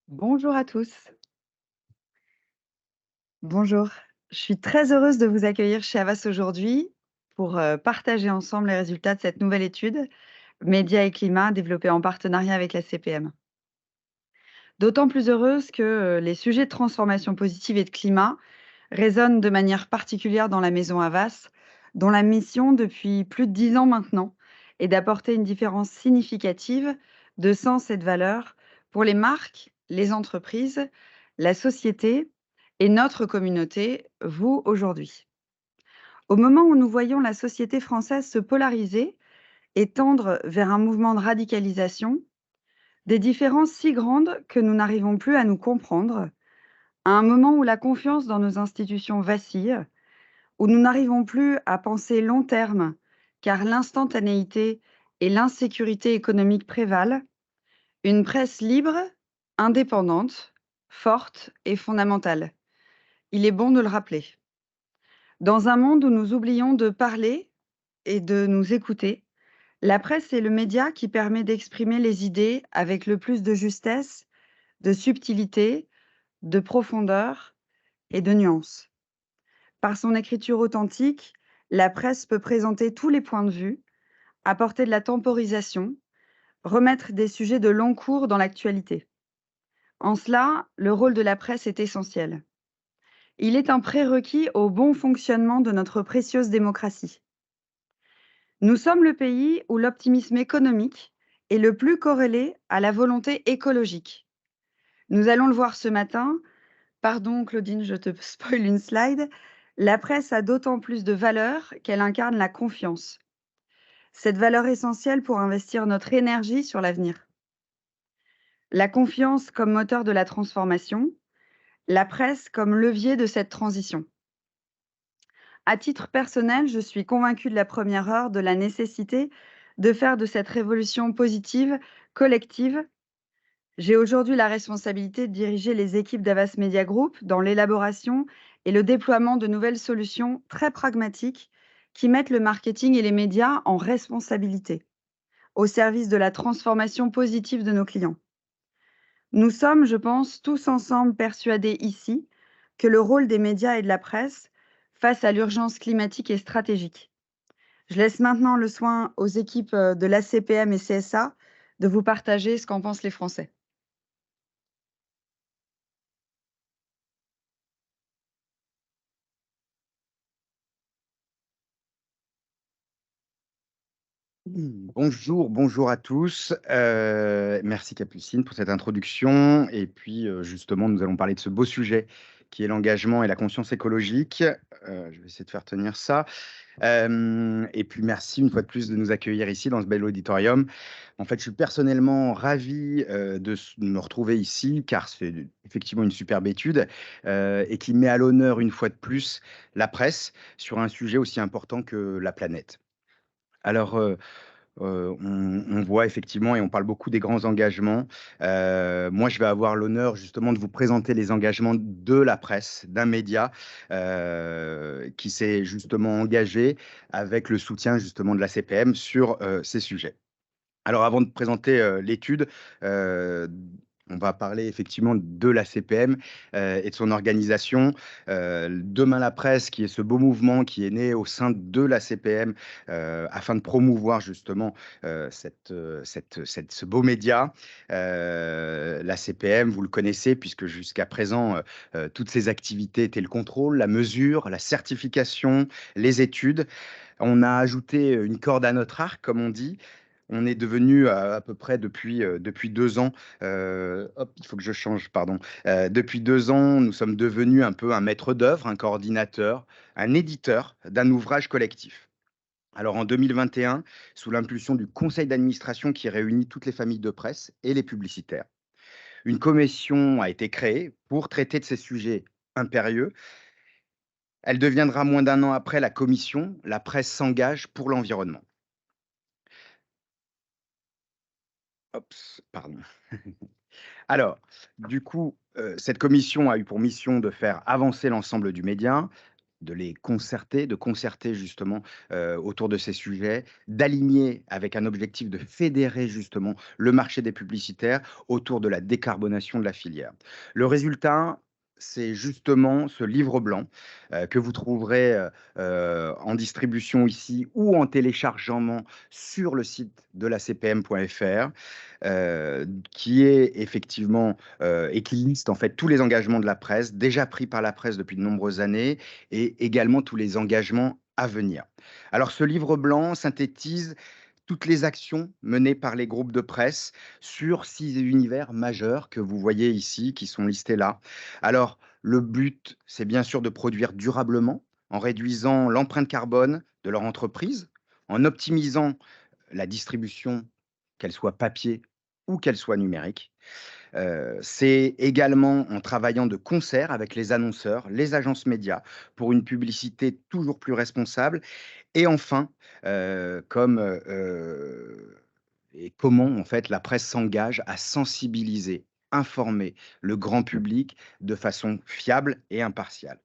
Bonjour à tous. Bonjour. Je suis très heureuse de vous accueillir chez Havas aujourd'hui pour partager ensemble les résultats de cette nouvelle étude, Médias et climat, développée en partenariat avec la CPM. D'autant plus heureuse que les sujets de transformation positive et de climat résonnent de manière particulière dans la maison Havas, dont la mission depuis plus de 10 ans maintenant est d'apporter une différence significative de sens et de valeur pour les marques, les entreprises, la société et notre communauté, vous aujourd'hui. Au moment où nous voyons la société française se polariser et tendre vers un mouvement de radicalisation, des différences si grandes que nous n'arrivons plus à nous comprendre, à un moment où la confiance dans nos institutions vacille, où nous n'arrivons plus à penser long terme, car l'instantanéité et l'insécurité économique prévalent, une presse libre, indépendante, forte et fondamentale. Il est bon de le rappeler. Dans un monde où nous oublions de parler et de nous écouter, la presse est le média qui permet d'exprimer les idées avec le plus de justesse, de subtilité, de profondeur et de nuance. Par son écriture authentique, la presse peut présenter tous les points de vue, apporter de la temporisation, remettre des sujets de long cours dans l'actualité. En cela, le rôle de la presse est essentiel. Il est un prérequis au bon fonctionnement de notre précieuse démocratie. Nous sommes le pays où l'optimisme économique est le plus corrélé à la volonté écologique. Nous allons le voir ce matin. Pardon Claudine, je te spoil une slide. La presse a d'autant plus de valeur qu'elle incarne la confiance. Cette valeur essentielle pour investir notre énergie sur l'avenir. La confiance comme moteur de la transformation, la presse comme levier de cette transition. À titre personnel, je suis convaincue de la première heure de la nécessité de faire de cette révolution positive, collective. J'ai aujourd'hui la responsabilité de diriger les équipes d'Avas Media Group dans l'élaboration et le déploiement de nouvelles solutions très pragmatiques qui mettent le marketing et les médias en responsabilité, au service de la transformation positive de nos clients. Nous sommes, je pense, tous ensemble persuadés ici que le rôle des médias et de la presse face à l'urgence climatique est stratégique. Je laisse maintenant le soin aux équipes de l'ACPM et CSA de vous partager ce qu'en pensent les Français. Bonjour, bonjour à tous. Merci Capucine pour cette introduction. Et puis, justement, nous allons parler de ce beau sujet qui est l'engagement et la conscience écologique. Je vais essayer de faire tenir ça. Et puis, merci une fois de plus de nous accueillir ici dans ce bel auditorium. En fait, je suis personnellement ravi de me retrouver ici, car c'est effectivement une superbe étude et qui met à l'honneur une fois de plus la presse sur un sujet aussi important que la planète. Alors, on voit effectivement et on parle beaucoup des grands engagements. Moi, je vais avoir l'honneur justement de vous présenter les engagements de la presse, d'un média, qui s'est justement engagé avec le soutien justement de la CPM sur, ces sujets. Alors avant de présenter, l'étude, on va parler effectivement de la CPM, et de son organisation. Demain la presse, qui est ce beau mouvement qui est né au sein de la CPM, afin de promouvoir justement, ce beau média. La CPM, vous le connaissez puisque jusqu'à présent, toutes ses activités étaient le contrôle, la mesure, la certification, les études. On a ajouté une corde à notre arc, comme on dit. On est devenu à peu près depuis 2 ans, hop, il faut que je change, pardon. Depuis 2 ans, nous sommes devenus un peu un maître d'œuvre, un coordinateur, un éditeur d'un ouvrage collectif. Alors en 2021, sous l'impulsion du conseil d'administration qui réunit toutes les familles de presse et les publicitaires, une commission a été créée pour traiter de ces sujets impérieux. Elle deviendra moins d'un an après la commission La presse s'engage pour l'environnement. Ops, pardon. Alors, du coup, cette commission a eu pour mission de faire avancer l'ensemble du média, de les concerter, de concerter justement autour de ces sujets, d'aligner avec un objectif de fédérer justement le marché des publicitaires autour de la décarbonation de la filière. Le résultat, c'est justement ce livre blanc que vous trouverez en distribution ici ou en téléchargement sur le site de la CPM.fr, qui est effectivement et qui liste en fait tous les engagements de la presse, déjà pris par la presse depuis de nombreuses années, et également tous les engagements à venir. Alors ce livre blanc synthétise toutes les actions menées par les groupes de presse sur 6 univers majeurs que vous voyez ici, qui sont listés là. Alors, le but, c'est bien sûr de produire durablement, en réduisant l'empreinte carbone de leur entreprise, en optimisant la distribution, qu'elle soit papier ou qu'elle soit numérique. C'est également en travaillant de concert avec les annonceurs, les agences médias, pour une publicité toujours plus responsable. Et enfin, comme, et comment en fait la presse s'engage à sensibiliser, informer le grand public de façon fiable et impartiale.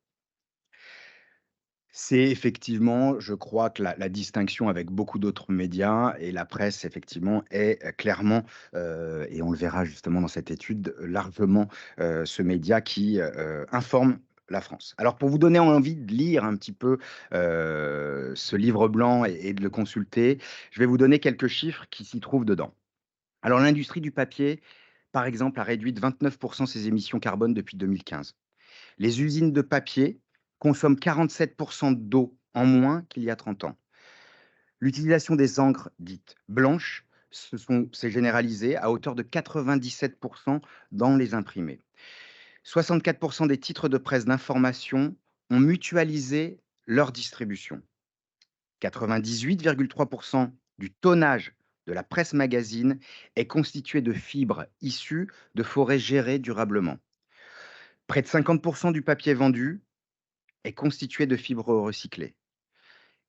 C'est effectivement, je crois que la distinction avec beaucoup d'autres médias, et la presse effectivement est clairement, et on le verra justement dans cette étude, largement, ce média qui, informe la France. Alors pour vous donner envie de lire un petit peu, ce livre blanc et de le consulter, je vais vous donner quelques chiffres qui s'y trouvent dedans. Alors l'industrie du papier, par exemple, a réduit de 29 ses émissions carbone depuis 2015. Les usines de papier consomment 47 d'eau en moins qu'il y a 30 ans. L'utilisation des encres dites blanches s'est généralisée à hauteur de 97 dans les imprimés. 64 des titres de presse d'information ont mutualisé leur distribution. 98,3 du tonnage de la presse magazine est constitué de fibres issues de forêts gérées durablement. Près de 50 du papier vendu est constitué de fibres recyclées.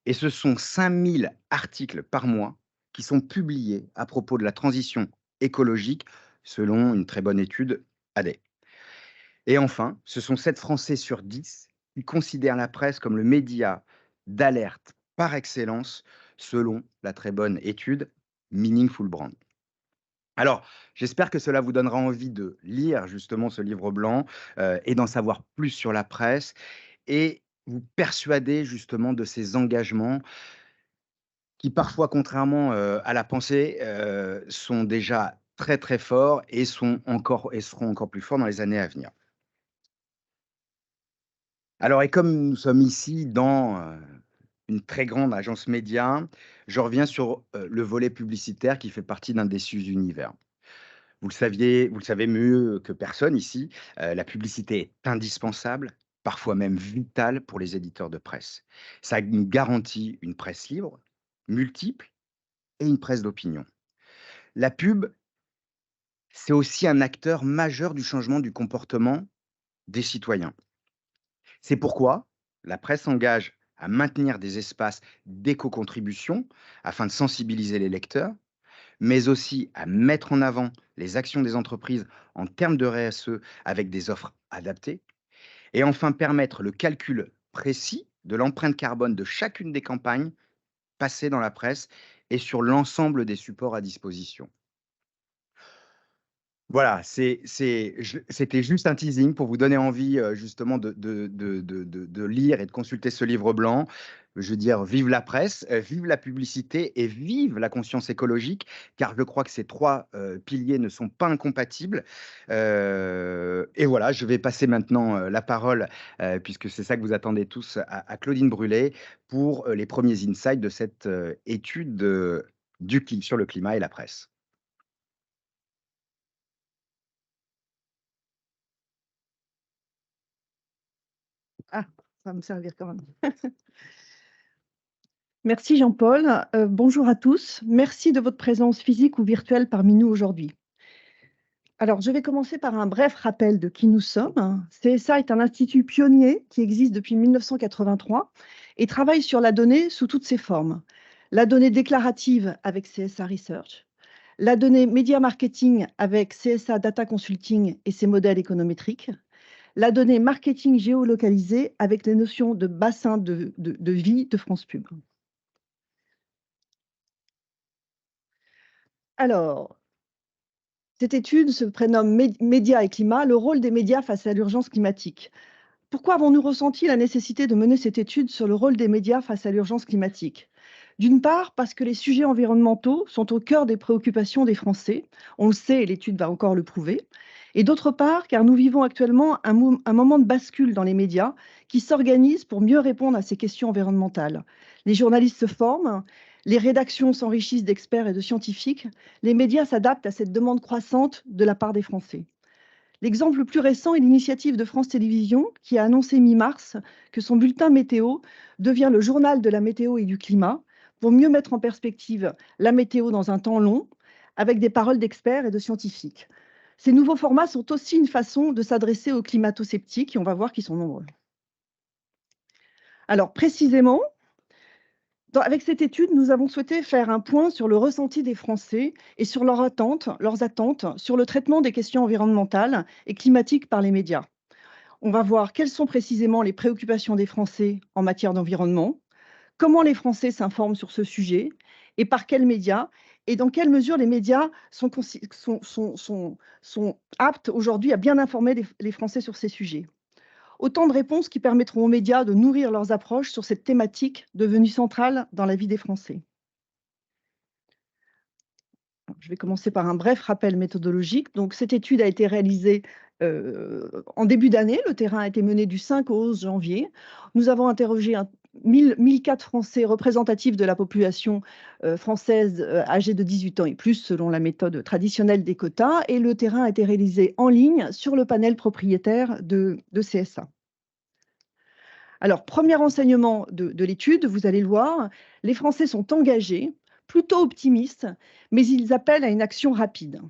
Et ce sont 5000 articles par mois qui sont publiés à propos de la transition écologique, selon une très bonne étude ADE. Et enfin, ce sont 7 Français sur 10 qui considèrent la presse comme le média d'alerte par excellence, selon la très bonne étude Meaningful Brand. Alors, j'espère que cela vous donnera envie de lire justement ce livre blanc et d'en savoir plus sur la presse, et vous persuader justement de ces engagements qui parfois, contrairement, à la pensée, sont déjà très, très forts et seront encore plus forts dans les années à venir. Alors, et comme nous sommes ici dans, une très grande agence média, je reviens sur, le volet publicitaire qui fait partie d'un des sus-univers. Vous le savez mieux que personne ici, la publicité est indispensable, parfois même vitale pour les éditeurs de presse. Ça nous garantit une presse libre, multiple et une presse d'opinion. La pub, c'est aussi un acteur majeur du changement du comportement des citoyens. C'est pourquoi la presse s'engage à maintenir des espaces d'éco-contribution afin de sensibiliser les lecteurs, mais aussi à mettre en avant les actions des entreprises en termes de RSE avec des offres adaptées, et enfin permettre le calcul précis de l'empreinte carbone de chacune des campagnes passées dans la presse et sur l'ensemble des supports à disposition. Voilà, c'était juste un teasing pour vous donner envie, justement de lire et de consulter ce livre blanc. Je veux dire, vive la presse, vive la publicité et vive la conscience écologique, car je crois que ces 3 piliers ne sont pas incompatibles. Et voilà, je vais passer maintenant, la parole, puisque c'est ça que vous attendez tous, à Claudine Brulé pour, les premiers insights de cette, étude, sur le climat et la presse. Ah, ça va me servir quand même. Merci Jean-Paul. Bonjour à tous. Merci de votre présence physique ou virtuelle parmi nous aujourd'hui. Alors, je vais commencer par un bref rappel de qui nous sommes. CSA est un institut pionnier qui existe depuis 1983 et travaille sur la donnée sous toutes ses formes. La donnée déclarative avec CSA Research, la donnée média marketing avec CSA Data Consulting et ses modèles économétriques, la donnée marketing géolocalisée avec les notions de bassin de vie de France Pub. Alors, cette étude se prénomme Médias et climat, le rôle des médias face à l'urgence climatique. Pourquoi avons-nous ressenti la nécessité de mener cette étude sur le rôle des médias face à l'urgence climatique? D'une part, parce que les sujets environnementaux sont au cœur des préoccupations des Français. On le sait et l'étude va encore le prouver. Et d'autre part, car nous vivons actuellement un moment de bascule dans les médias qui s'organisent pour mieux répondre à ces questions environnementales. Les journalistes se forment, les rédactions s'enrichissent d'experts et de scientifiques, les médias s'adaptent à cette demande croissante de la part des Français. L'exemple le plus récent est l'initiative de France Télévisions qui a annoncé mi-mars que son bulletin météo devient le journal de la météo et du climat pour mieux mettre en perspective la météo dans un temps long avec des paroles d'experts et de scientifiques. Ces nouveaux formats sont aussi une façon de s'adresser aux climato-sceptiques et on va voir qu'ils sont nombreux. Alors précisément, avec cette étude, nous avons souhaité faire un point sur le ressenti des Français et sur leurs attentes sur le traitement des questions environnementales et climatiques par les médias. On va voir quelles sont précisément les préoccupations des Français en matière d'environnement, comment les Français s'informent sur ce sujet et par quels médias et dans quelle mesure les médias sont aptes aujourd'hui à bien informer les Français sur ces sujets. Autant de réponses qui permettront aux médias de nourrir leurs approches sur cette thématique devenue centrale dans la vie des Français. Je vais commencer par un bref rappel méthodologique. Donc, cette étude a été réalisée en début d'année. Le terrain a été mené du 5 au 11 janvier. Nous avons interrogé 1004 Français représentatifs de la population française âgée de 18 ans et plus, selon la méthode traditionnelle des quotas. Et le terrain a été réalisé en ligne sur le panel propriétaire de CSA. Alors, premier enseignement de l'étude, vous allez le voir, les Français sont engagés, plutôt optimistes, mais ils appellent à une action rapide.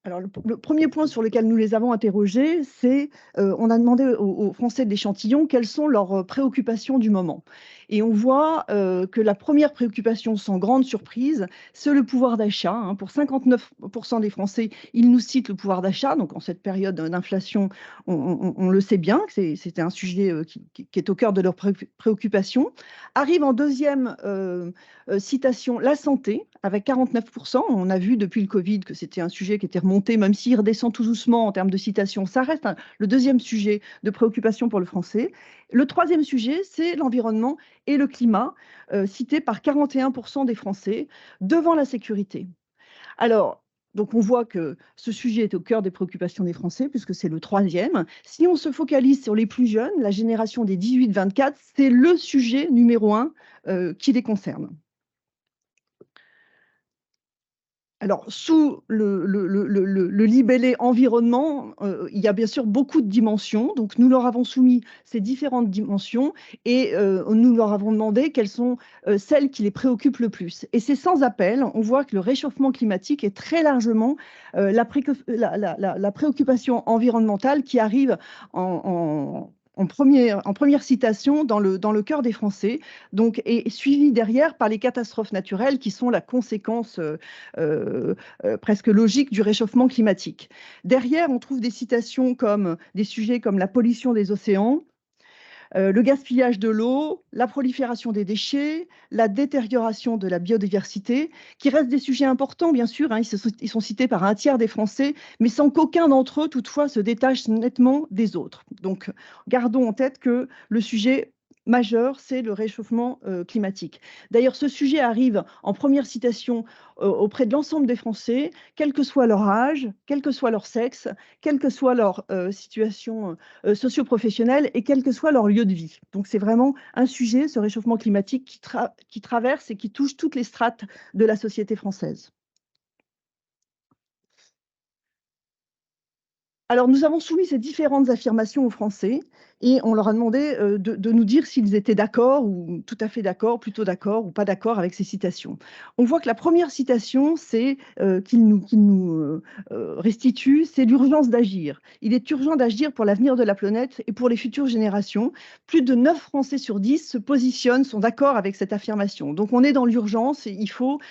Alors, le premier point sur lequel nous les avons interrogés, c'est on a demandé aux Français de l'échantillon quelles sont leurs préoccupations du moment. Et on voit que la première préoccupation, sans grande surprise, c'est le pouvoir d'achat. Hein. Pour 59% des Français, ils nous citent le pouvoir d'achat. Donc, en cette période d'inflation, on le sait bien, c'était un sujet qui est au cœur de leurs préoccupations. Arrive en deuxième citation la santé, avec 49%. On a vu depuis le Covid que c'était un sujet qui était remonté, même s'il redescend tout doucement en termes de citation. Ça reste le deuxième sujet de préoccupation pour le Français. Le troisième sujet, c'est l'environnement et le climat, cité par 41% des Français, devant la sécurité. Alors, donc on voit que ce sujet est au cœur des préoccupations des Français, puisque c'est le troisième. Si on se focalise sur les plus jeunes, la génération des 18-24, c'est le sujet numéro 1 qui les concerne. Alors, sous le libellé environnement, il y a bien sûr beaucoup de dimensions. Donc, nous leur avons soumis ces différentes dimensions et nous leur avons demandé quelles sont celles qui les préoccupent le plus. Et c'est sans appel, on voit que le réchauffement climatique est très largement la préoccupation environnementale qui arrive en première citation dans le cœur des Français, donc, et suivi derrière par les catastrophes naturelles qui sont la conséquence presque logique du réchauffement climatique. Derrière, on trouve des citations comme des sujets comme la pollution des océans, le gaspillage de l'eau, la prolifération des déchets, la détérioration de la biodiversité, qui restent des sujets importants, bien sûr. Hein, ils sont cités par un tiers des Français, mais sans qu'aucun d'entre eux, toutefois, se détache nettement des autres. Donc, gardons en tête que le sujet majeur, c'est le réchauffement climatique. D'ailleurs, ce sujet arrive en première citation auprès de l'ensemble des Français, quel que soit leur âge, quel que soit leur sexe, quelle que soit leur situation socio-professionnelle et quel que soit leur lieu de vie. Donc, c'est vraiment un sujet, ce réchauffement climatique, qui traverse et qui touche toutes les strates de la société française. Alors, nous avons soumis ces différentes affirmations aux Français et on leur a demandé de nous dire s'ils étaient d'accord ou tout à fait d'accord, plutôt d'accord ou pas d'accord avec ces citations. On voit que la première citation, c'est qu'ils nous restitue, c'est l'urgence d'agir. Il est urgent d'agir pour l'avenir de la planète et pour les futures générations. Plus de 9 Français sur 10 se positionnent, sont d'accord avec cette affirmation. Donc, on est dans l'urgence et il faut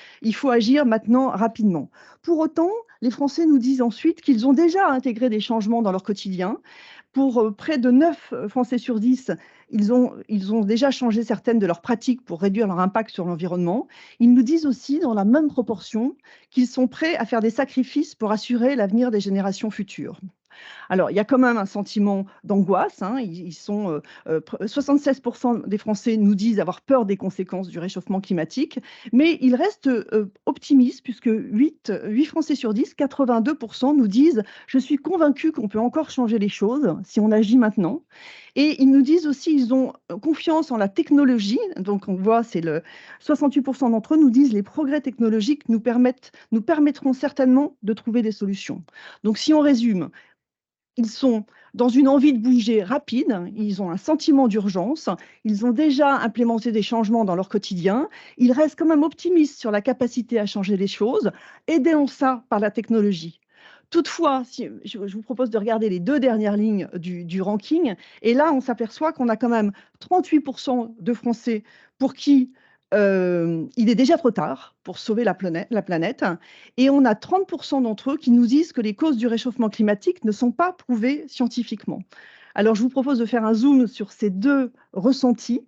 agir maintenant rapidement. Pour autant, les Français nous disent ensuite qu'ils ont déjà intégré des changements dans leur quotidien. Pour près de 9 Français sur 10, ils ont déjà changé certaines de leurs pratiques pour réduire leur impact sur l'environnement. Ils nous disent aussi, dans la même proportion, qu'ils sont prêts à faire des sacrifices pour assurer l'avenir des générations futures. Alors, il y a quand même un sentiment d'angoisse, hein. 76% des Français nous disent avoir peur des conséquences du réchauffement climatique, mais ils restent optimistes puisque 8 Français sur 10, 82% nous disent « Je suis convaincu qu'on peut encore changer les choses si on agit maintenant ». Et ils nous disent aussi qu'ils ont confiance en la technologie. Donc, on voit, 68% d'entre eux nous disent les progrès technologiques nous permettront certainement de trouver des solutions. Donc, si on résume, ils sont dans une envie de bouger rapide, ils ont un sentiment d'urgence, ils ont déjà implémenté des changements dans leur quotidien, ils restent quand même optimistes sur la capacité à changer les choses, aidés en ça par la technologie. Toutefois, je vous propose de regarder les 2 dernières lignes du ranking, et là, on s'aperçoit qu'on a quand même 38% de Français pour qui il est déjà trop tard pour sauver la planète, et on a 30% d'entre eux qui nous disent que les causes du réchauffement climatique ne sont pas prouvées scientifiquement. Alors, je vous propose de faire un zoom sur ces 2 ressentis.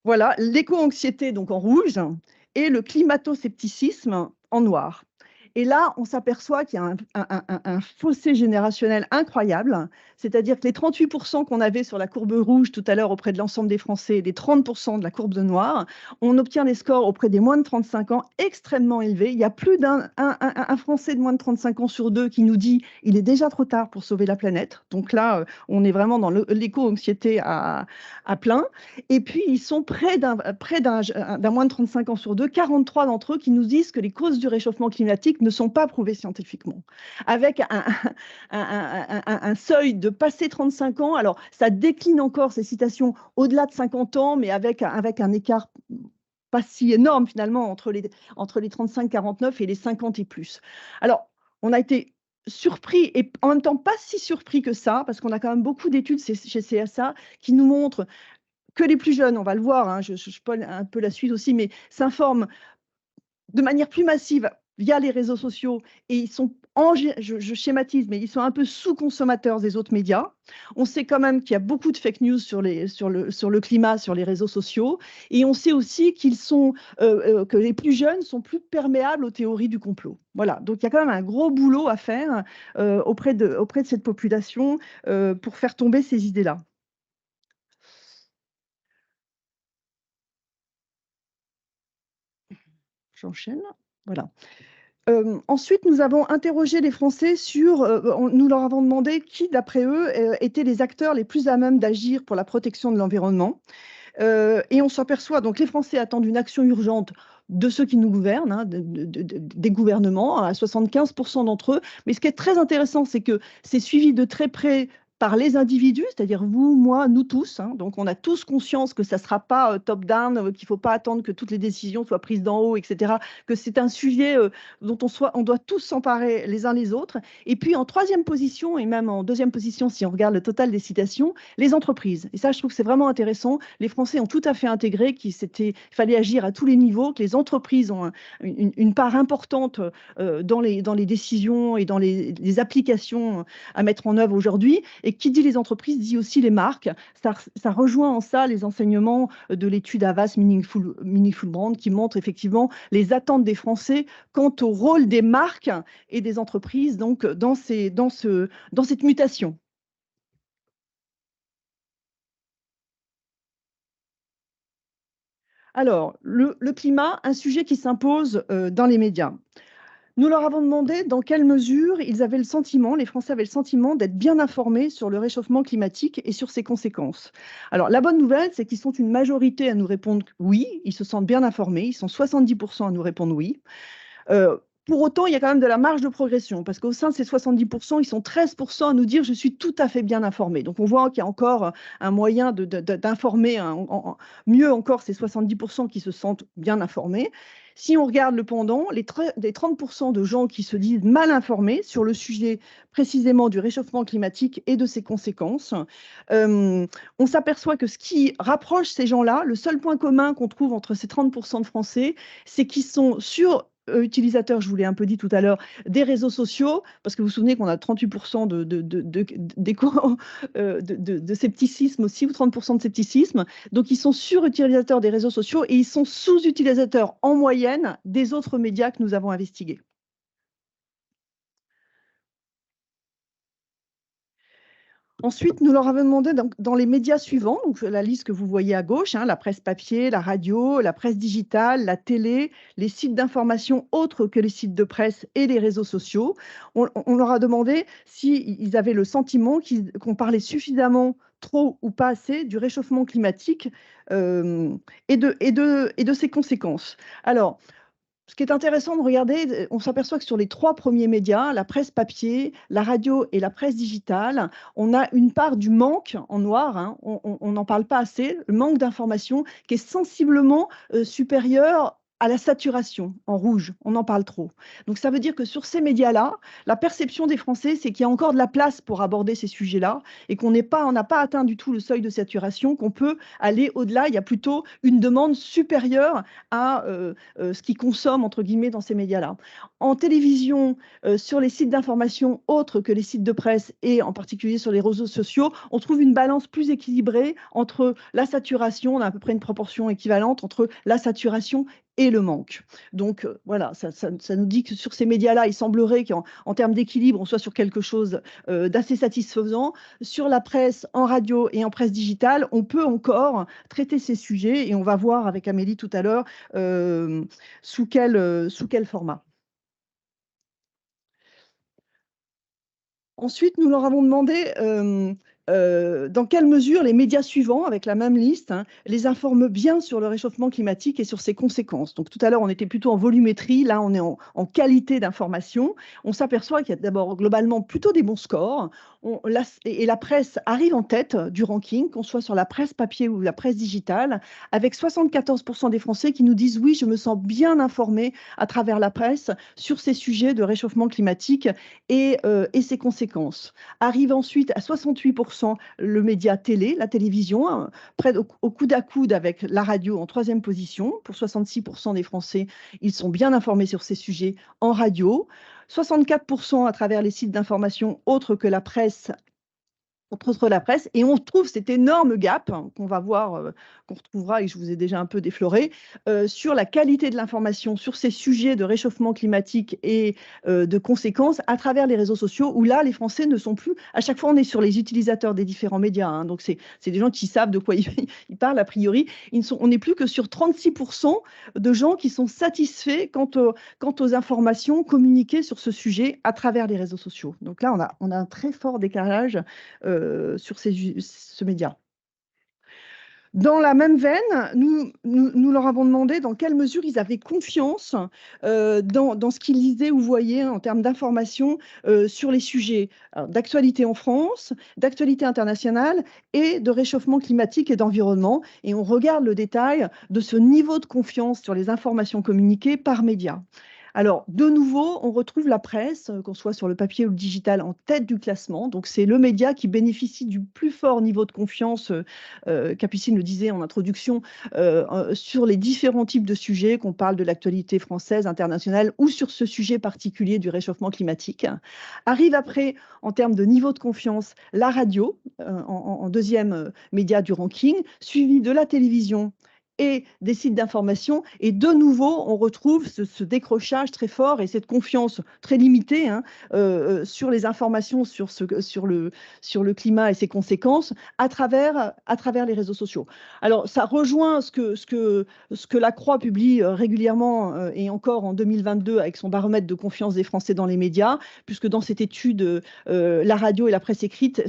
Voilà, l'éco-anxiété donc en rouge et le climato-scepticisme en noir. Et là, on s'aperçoit qu'il y a un fossé générationnel incroyable, c'est-à-dire que les 38% qu'on avait sur la courbe rouge tout à l'heure auprès de l'ensemble des Français, et les 30% de la courbe de noir, on obtient des scores auprès des moins de 35 ans extrêmement élevés. Il y a plus d'un Français de moins de 35 ans sur 2 qui nous dit « il est déjà trop tard pour sauver la planète ». Donc là, on est vraiment dans l'éco-anxiété à plein. Et puis, ils sont près d'un moins de 35 ans sur 2, 43 d'entre eux qui nous disent que les causes du réchauffement climatique ne sont pas prouvées scientifiquement. Avec un seuil de passer 35 ans, alors ça décline encore ces citations au-delà de 50 ans, mais avec un écart pas si énorme finalement entre les 35-49 et les 50 et plus. Alors, on a été surpris et en même temps pas si surpris que ça, parce qu'on a quand même beaucoup d'études chez CSA qui nous montrent que les plus jeunes, on va le voir, hein, je spoil un peu la suite aussi, mais s'informent de manière plus massive via les réseaux sociaux, et ils sont, je schématise, mais ils sont un peu sous-consommateurs des autres médias. On sait quand même qu'il y a beaucoup de fake news sur le climat, sur les réseaux sociaux, et on sait aussi que les plus jeunes sont plus perméables aux théories du complot. Voilà, donc il y a quand même un gros boulot à faire auprès de cette population pour faire tomber ces idées-là. J'enchaîne. Voilà. Ensuite, nous avons interrogé les Français nous leur avons demandé qui, d'après eux, étaient les acteurs les plus à même d'agir pour la protection de l'environnement. Et on s'aperçoit, donc les Français attendent une action urgente de ceux qui nous gouvernent, hein, des gouvernements, à 75% d'entre eux. Mais ce qui est très intéressant, c'est que c'est suivi de très près par les individus, c'est-à-dire vous, moi, nous tous, hein. Donc on a tous conscience que ça ne sera pas top-down, qu'il ne faut pas attendre que toutes les décisions soient prises d'en haut, etc., que c'est un sujet dont on doit tous s'emparer les uns les autres. Et puis en 3e position, et même en 2e position, si on regarde le total des citations, les entreprises. Et ça, je trouve que c'est vraiment intéressant. Les Français ont tout à fait intégré qu'il fallait agir à tous les niveaux, que les entreprises ont une part importante dans les décisions et dans les applications à mettre en œuvre aujourd'hui. Et qui dit les entreprises dit aussi les marques. Ça rejoint en ça les enseignements de l'étude Havas Meaningful Brand qui montre effectivement les attentes des Français quant au rôle des marques et des entreprises donc dans cette mutation. Alors, le climat, un sujet qui s'impose dans les médias. Nous leur avons demandé dans quelle mesure les Français avaient le sentiment d'être bien informés sur le réchauffement climatique et sur ses conséquences. Alors, la bonne nouvelle, c'est qu'ils sont une majorité à nous répondre oui, ils se sentent bien informés, ils sont 70% à nous répondre oui. Pour autant, il y a quand même de la marge de progression, parce qu'au sein de ces 70%, ils sont 13% à nous dire « je suis tout à fait bien informé ». Donc, on voit qu'il y a encore un moyen d'informer mieux encore ces 70% qui se sentent bien informés. Si on regarde le pendant, les 30% de gens qui se disent mal informés sur le sujet précisément du réchauffement climatique et de ses conséquences, on s'aperçoit que ce qui rapproche ces gens-là, le seul point commun qu'on trouve entre ces 30% de Français, c'est qu'ils sont sur utilisateurs, je vous l'ai un peu dit tout à l'heure, des réseaux sociaux, parce que vous vous souvenez qu'on a 38% de scepticisme aussi, ou 30% de scepticisme. Donc, ils sont sur-utilisateurs des réseaux sociaux et ils sont sous-utilisateurs en moyenne des autres médias que nous avons investigués. Ensuite, nous leur avons demandé dans les médias suivants, donc la liste que vous voyez à gauche, hein, la presse papier, la radio, la presse digitale, la télé, les sites d'information autres que les sites de presse et les réseaux sociaux. On leur a demandé s'ils avaient le sentiment qu'on parlait suffisamment, trop ou pas assez du réchauffement climatique et de ses conséquences. Alors, ce qui est intéressant de regarder, on s'aperçoit que sur les 3 premiers médias, la presse papier, la radio et la presse digitale, on a une part du manque en noir, hein, on n'en parle pas assez, le manque d'information qui est sensiblement supérieur à la saturation en rouge, on en parle trop. Donc ça veut dire que sur ces médias-là, la perception des Français, c'est qu'il y a encore de la place pour aborder ces sujets-là et on n'a pas atteint du tout le seuil de saturation, qu'on peut aller au-delà. Il y a plutôt une demande supérieure à ce qu'ils consomment, entre guillemets, dans ces médias-là. En télévision, sur les sites d'information autres que les sites de presse et en particulier sur les réseaux sociaux, on trouve une balance plus équilibrée entre la saturation, on a à peu près une proportion équivalente entre la saturation et le manque. Donc voilà, ça nous dit que sur ces médias-là, il semblerait qu'en termes d'équilibre, on soit sur quelque chose d'assez satisfaisant. Sur la presse, en radio et en presse digitale, on peut encore traiter ces sujets et on va voir avec Amélie tout à l'heure sous quel format. Ensuite, nous leur avons demandé dans quelle mesure les médias suivants, avec la même liste, hein, les informent bien sur le réchauffement climatique et sur ses conséquences. Donc tout à l'heure, on était plutôt en volumétrie, là on est en qualité d'information. On s'aperçoit qu'il y a d'abord globalement plutôt des bons scores. Et la presse arrive en tête du ranking, qu'on soit sur la presse papier ou la presse digitale, avec 74% des Français qui nous disent oui, je me sens bien informé à travers la presse sur ces sujets de réchauffement climatique et ses conséquences. Arrive ensuite à 68% le média télé, la télévision, hein, près au coude à coude avec la radio en 3e position. Pour 66% des Français, ils sont bien informés sur ces sujets en radio. 64% à travers les sites d'information autres que la presse, entre la presse, et on trouve cet énorme gap qu'on va voir, qu'on retrouvera et que je vous ai déjà un peu défloré, sur la qualité de l'information sur ces sujets de réchauffement climatique et de conséquences à travers les réseaux sociaux, où là, les Français ne sont plus, à chaque fois, on est sur les utilisateurs des différents médias, hein, donc c'est des gens qui savent de quoi ils parlent a priori, on n'est plus que sur 36% de gens qui sont satisfaits quant aux informations communiquées sur ce sujet à travers les réseaux sociaux. Donc là, on a un très fort décalage sur ce média. Dans la même veine, nous leur avons demandé dans quelle mesure ils avaient confiance dans ce qu'ils lisaient ou voyaient en termes d'informations sur les sujets d'actualité en France, d'actualité internationale et de réchauffement climatique et d'environnement. Et on regarde le détail de ce niveau de confiance sur les informations communiquées par médias. Alors, de nouveau, on retrouve la presse, qu'on soit sur le papier ou le digital, en tête du classement. Donc, c'est le média qui bénéficie du plus fort niveau de confiance, Capucine le disait en introduction, sur les différents types de sujets, qu'on parle de l'actualité française, internationale, ou sur ce sujet particulier du réchauffement climatique. Arrive après, en termes de niveau de confiance, la radio, en 2e média du ranking, suivi de la télévision et des sites d'information. Et de nouveau, on retrouve ce décrochage très fort et cette confiance très limitée, hein, sur les informations sur le climat et ses conséquences à travers les réseaux sociaux. Alors, ça rejoint ce que la Croix publie régulièrement et encore en 2022 avec son baromètre de confiance des Français dans les médias, puisque dans cette étude, la radio et la presse écrite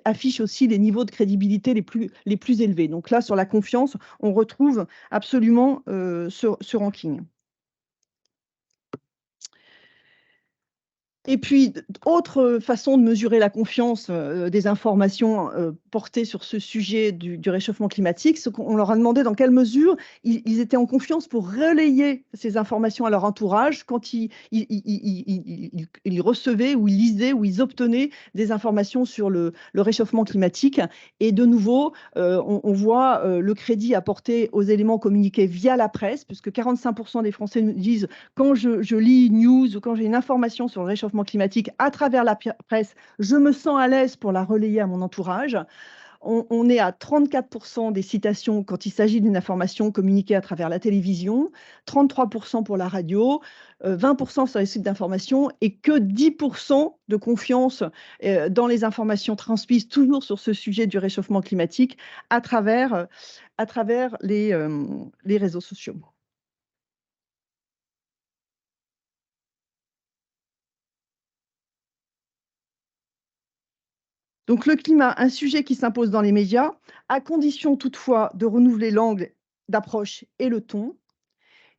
affichent aussi les niveaux de crédibilité les plus élevés. Donc là, sur la confiance, on retrouve absolument ce ranking. Et puis, autre façon de mesurer la confiance des informations portées sur ce sujet du réchauffement climatique, c'est qu'on leur a demandé dans quelle mesure ils étaient en confiance pour relayer ces informations à leur entourage quand ils recevaient ou ils lisaient ou ils obtenaient des informations sur le réchauffement climatique. Et de nouveau, on voit le crédit apporté aux éléments communiqués via la presse, puisque 45% des Français nous disent quand je lis une news ou quand j'ai une information sur le réchauffement climatique à travers la presse, je me sens à l'aise pour la relayer à mon entourage. On est à 34% des citations quand il s'agit d'une information communiquée à travers la télévision, 33% pour la radio, 20% sur les sites d'information et que 10% de confiance dans les informations transmises toujours sur ce sujet du réchauffement climatique à travers les réseaux sociaux. Donc le climat, un sujet qui s'impose dans les médias, à condition toutefois de renouveler l'angle d'approche et le ton.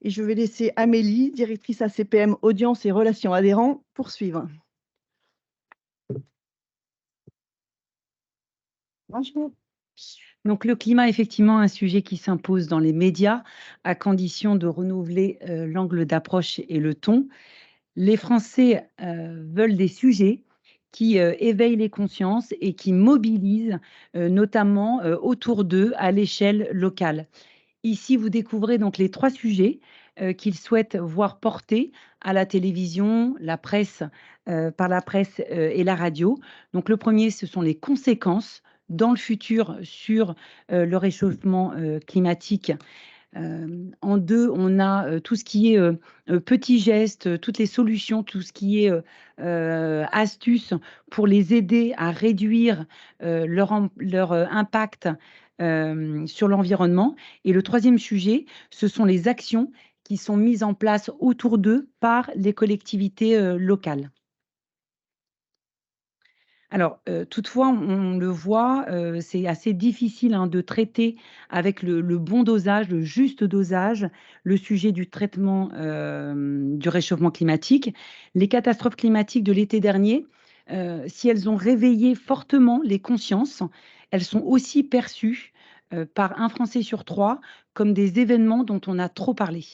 Et je vais laisser Amélie, directrice ACPM Audience et Relations Adhérents, poursuivre. Bonjour. Donc le climat, effectivement, un sujet qui s'impose dans les médias, à condition de renouveler l'angle d'approche et le ton. Les Français veulent des sujets qui éveillent les consciences et qui mobilisent notamment autour d'eux à l'échelle locale. Ici, vous découvrez donc les 3 sujets qu'ils souhaitent voir portés à la télévision, la presse, par la presse et la radio. Donc le premier, ce sont les conséquences dans le futur sur le réchauffement climatique. En 2, on a tout ce qui est petits gestes, toutes les solutions, tout ce qui est astuces pour les aider à réduire leur impact sur l'environnement. Et le 3e sujet, ce sont les actions qui sont mises en place autour d'eux par les collectivités locales. Alors, toutefois, on le voit, c'est assez difficile de traiter avec le bon dosage, le juste dosage, le sujet du traitement du réchauffement climatique. Les catastrophes climatiques de l'été dernier, si elles ont réveillé fortement les consciences, elles sont aussi perçues par 1 Français sur 3 comme des événements dont on a trop parlé.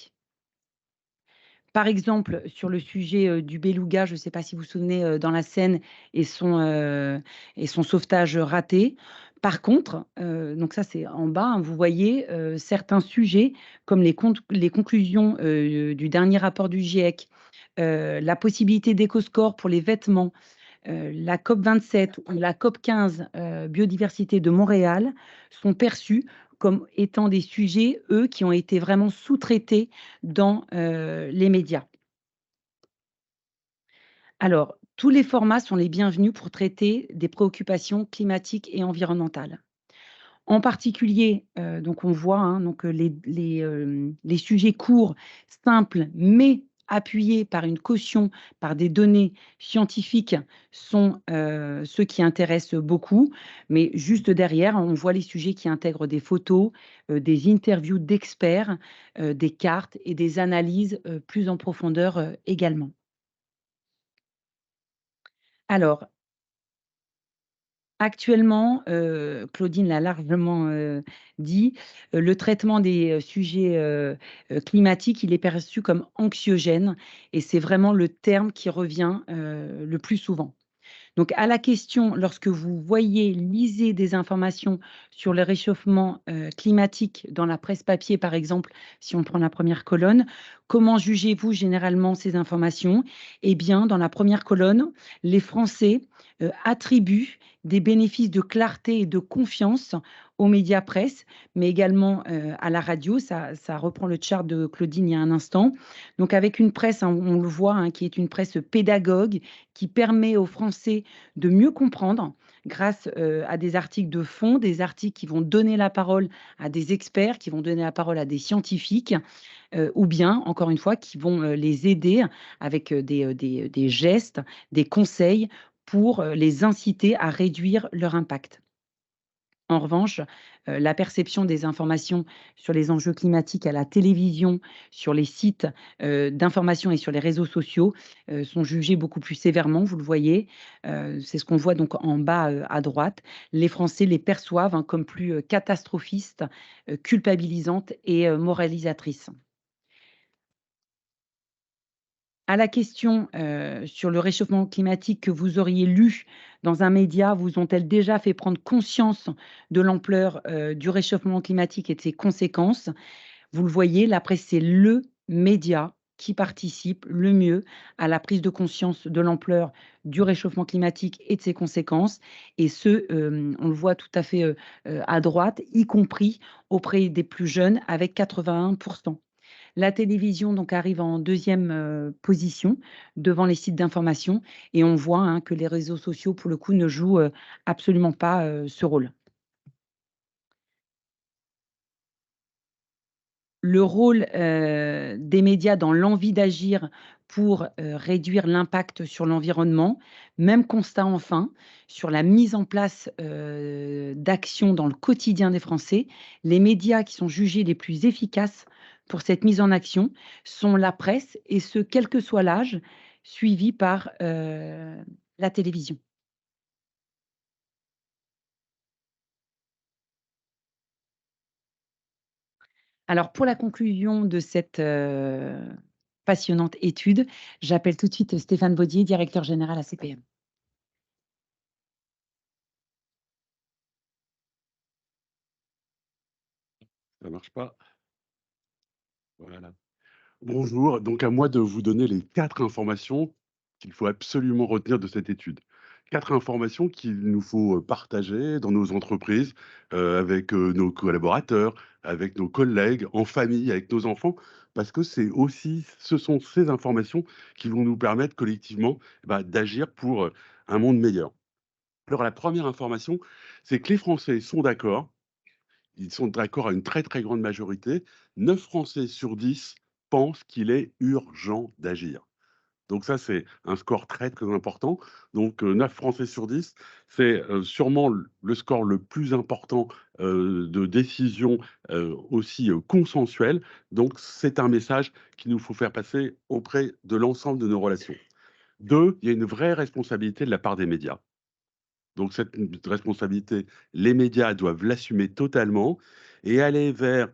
Par exemple, sur le sujet du beluga, je ne sais pas si vous vous souvenez, dans la Seine et son sauvetage raté. Par contre, donc ça c'est en bas, vous voyez certains sujets comme les conclusions du dernier rapport du GIEC, la possibilité d'éco-score pour les vêtements, la COP27 ou la COP15 biodiversité de Montréal sont perçus comme étant des sujets, eux, qui ont été vraiment sous-traités dans les médias. Alors, tous les formats sont les bienvenus pour traiter des préoccupations climatiques et environnementales. En particulier, donc on voit donc les sujets courts, simples, mais appuyés par une caution, par des données scientifiques, sont ceux qui intéressent beaucoup. Mais juste derrière, on voit les sujets qui intègrent des photos, des interviews d'experts, des cartes et des analyses plus en profondeur également. Alors, actuellement, Claudine l'a largement dit, le traitement des sujets climatiques, il est perçu comme anxiogène et c'est vraiment le terme qui revient le plus souvent. Donc à la question, lorsque vous voyez, lisez des informations sur le réchauffement climatique dans la presse papier, par exemple, si on prend la première colonne, comment jugez-vous généralement ces informations? Eh bien, dans la première colonne, les Français attribuent des bénéfices de clarté et de confiance aux médias presse, mais également à la radio. Ça reprend le chart de Claudine il y a un instant. Donc avec une presse, on le voit, qui est une presse pédagogue, qui permet aux Français de mieux comprendre grâce à des articles de fond, des articles qui vont donner la parole à des experts, qui vont donner la parole à des scientifiques, ou bien, encore une fois, qui vont les aider avec des gestes, des conseils pour les inciter à réduire leur impact. En revanche, la perception des informations sur les enjeux climatiques à la télévision, sur les sites, d'information et sur les réseaux sociaux, sont jugées beaucoup plus sévèrement, vous le voyez. C'est ce qu'on voit donc en bas, à droite. Les Français les perçoivent, hein, comme plus, catastrophistes, culpabilisantes et moralisatrices. À la question, sur le réchauffement climatique que vous auriez lu dans un média, vous ont-elles déjà fait prendre conscience de l'ampleur, du réchauffement climatique et de ses conséquences? Vous le voyez, la presse, c'est le média qui participe le mieux à la prise de conscience de l'ampleur du réchauffement climatique et de ses conséquences et ce, on le voit tout à fait, à droite, y compris auprès des plus jeunes avec 81. La télévision donc arrive en deuxième position devant les sites d'information et on voit, hein, que les réseaux sociaux, pour le coup, ne jouent, absolument pas, ce rôle. Le rôle, des médias dans l'envie d'agir pour, réduire l'impact sur l'environnement. Même constat enfin, sur la mise en place, d'actions dans le quotidien des Français. Les médias qui sont jugés les plus efficaces pour cette mise en action sont la presse et ce, quel que soit l'âge, suivi par, la télévision. Alors pour la conclusion de cette, passionnante étude, j'appelle tout de suite Stéphane Baudier, directeur général à CPM. Ça marche pas? Voilà. Bonjour, donc à moi de vous donner les 4 informations qu'il faut absolument retenir de cette étude. 4 informations qu'il nous faut, partager dans nos entreprises, avec, nos collaborateurs, avec nos collègues, en famille, avec nos enfants, parce que ce sont ces informations qui vont nous permettre collectivement, bah, d'agir pour, un monde meilleur. Alors la première information, c'est que les Français sont d'accord. Ils sont d'accord à une très, très grande majorité. 9 Français sur 10 pensent qu'il est urgent d'agir. Donc ça, c'est un score très, très important. Donc 9 Français sur 10, c'est, sûrement le score le plus important, de décision, aussi, consensuelle. Donc c'est un message qu'il nous faut faire passer auprès de l'ensemble de nos relations. 2, il y a une vraie responsabilité de la part des médias. Donc cette responsabilité, les médias doivent l'assumer totalement et aller vers,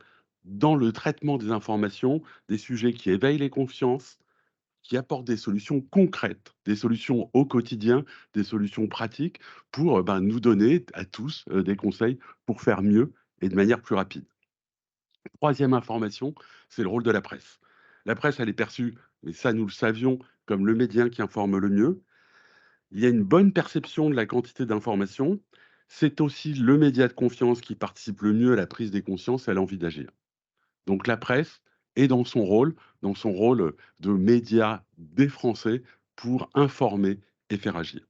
dans le traitement des informations, des sujets qui éveillent les consciences, qui apportent des solutions concrètes, des solutions au quotidien, des solutions pratiques pour, ben, nous donner à tous, des conseils pour faire mieux et de manière plus rapide. Troisième information, c'est le rôle de la presse. La presse, elle est perçue, et ça nous le savions, comme le média qui informe le mieux. Il y a une bonne perception de la quantité d'informations. C'est aussi le média de confiance qui participe le mieux à la prise des consciences et à l'envie d'agir. Donc la presse est dans son rôle de média des Français pour informer et faire agir.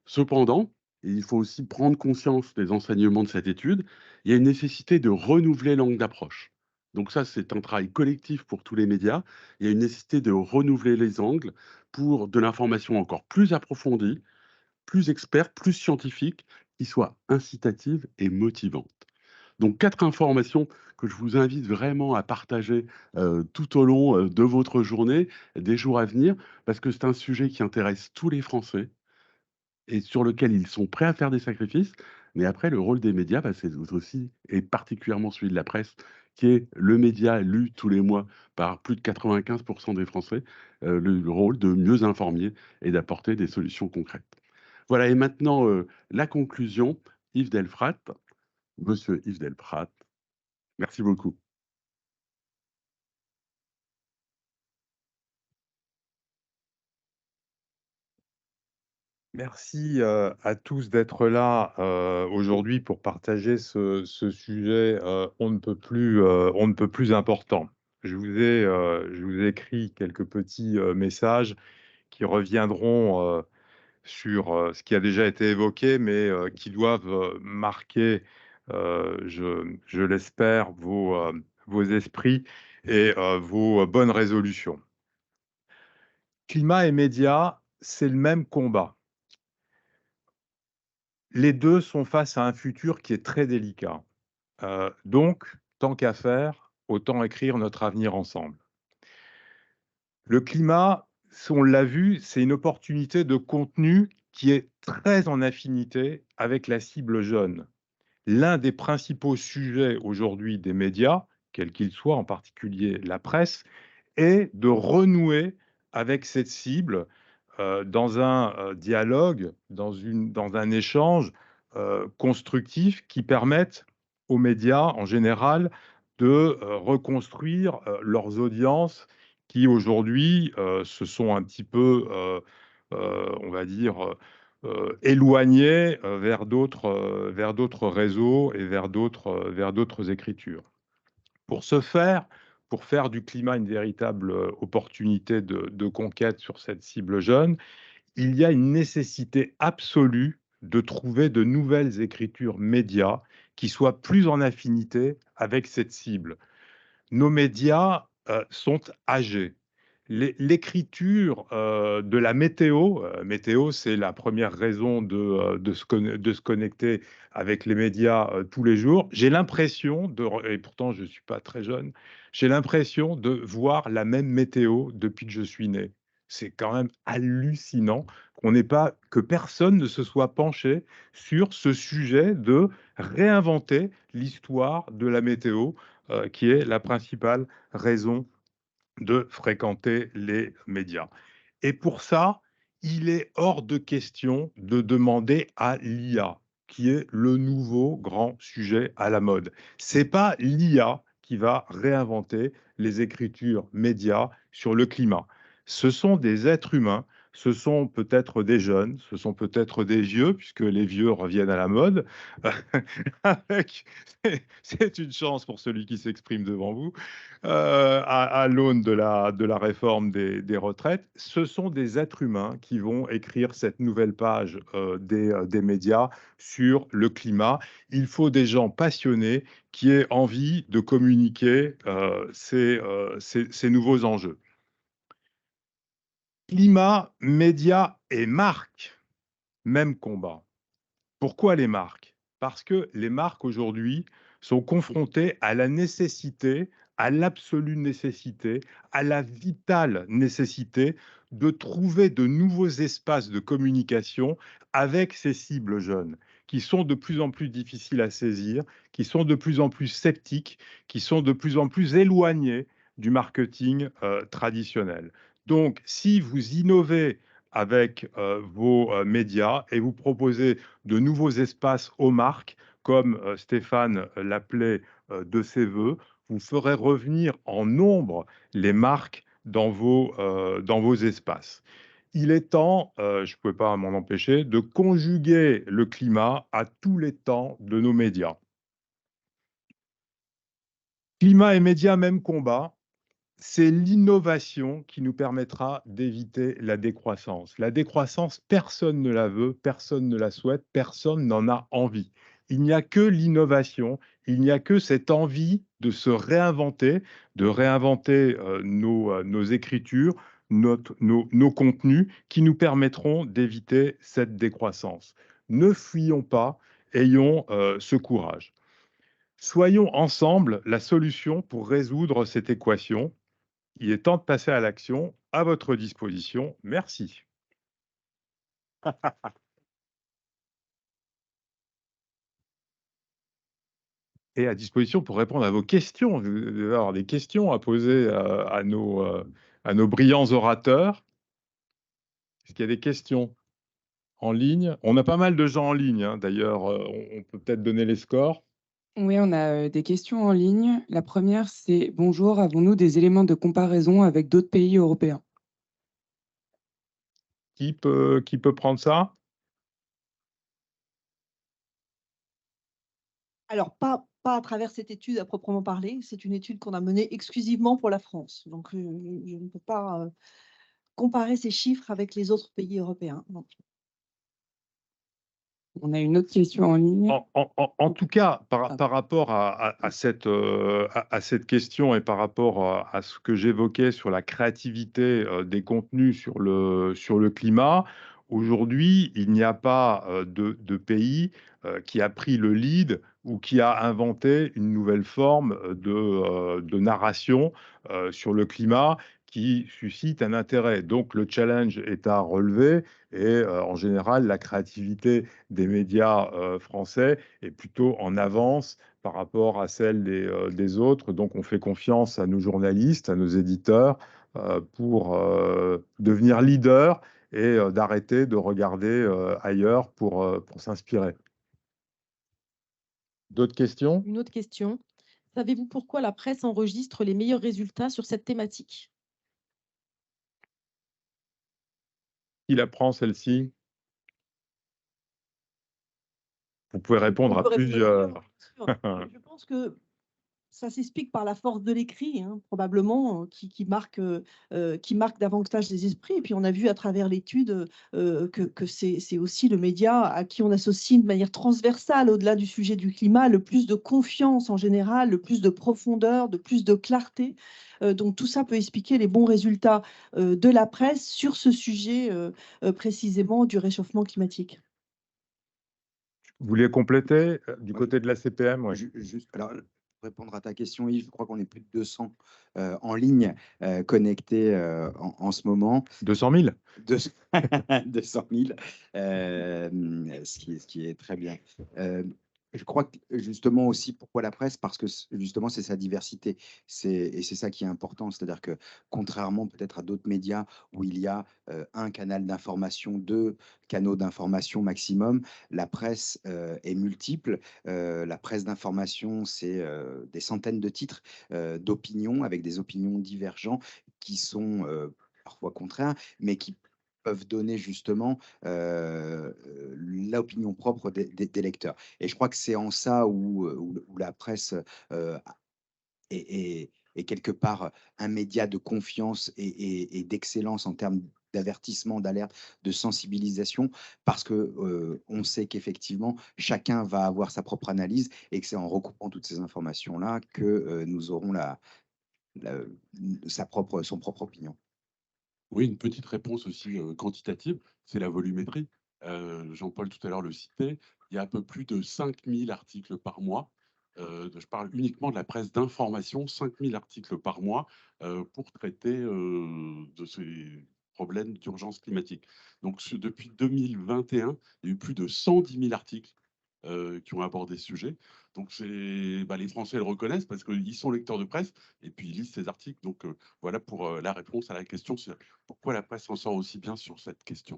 Cependant, il faut aussi prendre conscience des enseignements de cette étude, il y a une nécessité de renouveler l'angle d'approche. Donc ça, c'est un travail collectif pour tous les médias. Il y a une nécessité de renouveler les angles pour de l'information encore plus approfondie, plus experte, plus scientifique, qui soit incitative et motivante. Donc 4 informations que je vous invite vraiment à partager, tout au long, de votre journée, des jours à venir, parce que c'est un sujet qui intéresse tous les Français et sur lequel ils sont prêts à faire des sacrifices. Mais après, le rôle des médias, bah, c'est aussi et particulièrement celui de la presse, qui est le média lu tous les mois par plus de 95 des Français, le rôle de mieux informer et d'apporter des solutions concrètes. Voilà et maintenant, la conclusion, Yves Delprat, monsieur Yves Delprat. Merci beaucoup. Merci, à tous d'être là, aujourd'hui pour partager ce sujet, on ne peut plus important. Je vous ai écrit quelques petits, messages qui reviendront, sur, ce qui a déjà été évoqué, mais, qui doivent, marquer, je l'espère, vos esprits et vos bonnes résolutions. Climat et médias, c'est le même combat. Les deux sont face à un futur qui est très délicat. Donc, tant qu'à faire, autant écrire notre avenir ensemble. Le climat, on l'a vu, c'est une opportunité de contenu qui est très en affinité avec la cible jeune. L'un des principaux sujets aujourd'hui des médias, quels qu'ils soient, en particulier la presse, est de renouer avec cette cible dans un dialogue, dans un échange constructif qui permette aux médias en général de reconstruire leurs audiences qui aujourd'hui se sont un petit peu, on va dire, éloignées vers d'autres réseaux et vers d'autres écritures. Pour ce faire, pour faire du climat une véritable opportunité de conquête sur cette cible jeune, il y a une nécessité absolue de trouver de nouvelles écritures médias qui soient plus en affinité avec cette cible. Nos médias sont âgés. L'écriture de la météo, météo, c'est la première raison de se connecter avec les médias tous les jours. J'ai l'impression, et pourtant je ne suis pas très jeune, j'ai l'impression de voir la même météo depuis que je suis né. C'est quand même hallucinant que personne ne se soit penché sur ce sujet de réinventer l'histoire de la météo, qui est la principale raison de fréquenter les médias. Et pour ça, il est hors de question de demander à l'IA, qui est le nouveau grand sujet à la mode. C'est pas l'IA qui va réinventer les écritures médias sur le climat. Ce sont des êtres humains, ce sont peut-être des jeunes, ce sont peut-être des vieux, puisque les vieux reviennent à la mode. C'est une chance pour celui qui s'exprime devant vous. À l'aune de la réforme des retraites, ce sont des êtres humains qui vont écrire cette nouvelle page des médias sur le climat. Il faut des gens passionnés qui aient envie de communiquer ces nouveaux enjeux. Climat, médias et marques, même combat. Pourquoi les marques? Parce que les marques aujourd'hui sont confrontées à la nécessité, à l'absolue nécessité, à la vitale nécessité de trouver de nouveaux espaces de communication avec ces cibles jeunes, qui sont de plus en plus difficiles à saisir, qui sont de plus en plus sceptiques, qui sont de plus en plus éloignées du marketing traditionnel. Donc, si vous innovez avec vos médias et vous proposez de nouveaux espaces aux marques, comme Stéphane l'appelait de ses voeux, vous ferez revenir en nombre les marques dans vos espaces. Il est temps, je ne pouvais pas m'en empêcher, de conjuguer le climat à tous les temps de nos médias. Climat et médias, même combat. C'est l'innovation qui nous permettra d'éviter la décroissance. La décroissance, personne ne la veut, personne ne la souhaite, personne n'en a envie. Il n'y a que l'innovation, il n'y a que cette envie de se réinventer, de réinventer nos écritures, nos contenus qui nous permettront d'éviter cette décroissance. Ne fuyons pas, ayons ce courage. Soyons ensemble la solution pour résoudre cette équation. Il est temps de passer à l'action. À votre disposition. Merci. Et à disposition pour répondre à vos questions. Vous devez avoir des questions à poser à nos brillants orateurs. Est-ce qu'il y a des questions en ligne? On a pas mal de gens en ligne, hein. D'ailleurs, on peut peut-être donner les scores. Oui, on a des questions en ligne. La première, c'est: bonjour, avons-nous des éléments de comparaison avec d'autres pays européens? Qui peut prendre ça? Alors, pas à travers cette étude à proprement parler. C'est une étude qu'on a menée exclusivement pour la France. Donc, je ne peux pas comparer ces chiffres avec les autres pays européens. Non. On a une autre question en ligne. En tout cas, par rapport à cette question et par rapport à ce que j'évoquais sur la créativité des contenus sur le climat, Aujourd'hui, il n'y a pas de pays qui a pris le lead ou qui a inventé une nouvelle forme de narration sur le climat qui suscite un intérêt. Donc le challenge est à relever et en général, la créativité des médias français est plutôt en avance par rapport à celle des autres. Donc on fait confiance à nos journalistes, à nos éditeurs pour devenir leader et d'arrêter de regarder ailleurs pour s'inspirer. D'autres questions? Une autre question. Savez-vous pourquoi la presse enregistre les meilleurs résultats sur cette thématique? Qui la prend, celle-ci? Vous pouvez répondre On à peut répondre plusieurs. bien sûr. Je pense que ça s'explique par la force de l'écrit, hein, probablement, qui marque davantage les esprits. Et puis, on a vu à travers l'étude que c'est aussi le média à qui on associe de manière transversale, au-delà du sujet du climat, le plus de confiance en général, le plus de profondeur, de plus de clarté. Donc, tout ça peut expliquer les bons résultats de la presse sur ce sujet précisément du réchauffement climatique. Vous vouliez compléter du côté de la CPM? Ouais. Juste, alors, pour répondre à ta question, Yves, je crois qu'on est plus de 200 en ligne connectés en ce moment. 200 000? 200 000, ce qui est très bien. Je crois que justement aussi, pourquoi la presse? Parce que justement, c'est sa diversité. Et c'est ça qui est important. C'est-à-dire que contrairement peut-être à d'autres médias où il y a un canal d'information, deux canaux d'information maximum, la presse est multiple. La presse d'information, c'est des centaines de titres d'opinions avec des opinions divergentes qui sont parfois contraires, mais qui peuvent donner justement l'opinion propre des lecteurs. Et je crois que c'est en ça où la presse est quelque part un média de confiance et d'excellence en termes d'avertissement, d'alerte, de sensibilisation, parce que on sait qu'effectivement, chacun va avoir sa propre analyse et que c'est en recoupant toutes ces informations-là que nous aurons son propre opinion. Oui, une petite réponse aussi quantitative, c'est la volumétrie. Jean-Paul tout à l'heure le citait, il y a un peu plus de 5000 articles par mois. Je parle uniquement de la presse d'information, 5000 articles par mois pour traiter de ces problèmes d'urgence climatique. Donc depuis 2021, il y a eu plus de 110 000 articles qui ont abordé ce sujet. Donc les Français le reconnaissent parce qu'ils sont lecteurs de presse et puis ils lisent ces articles. Donc voilà pour la réponse à la question, c'est pourquoi la presse s'en sort aussi bien sur cette question.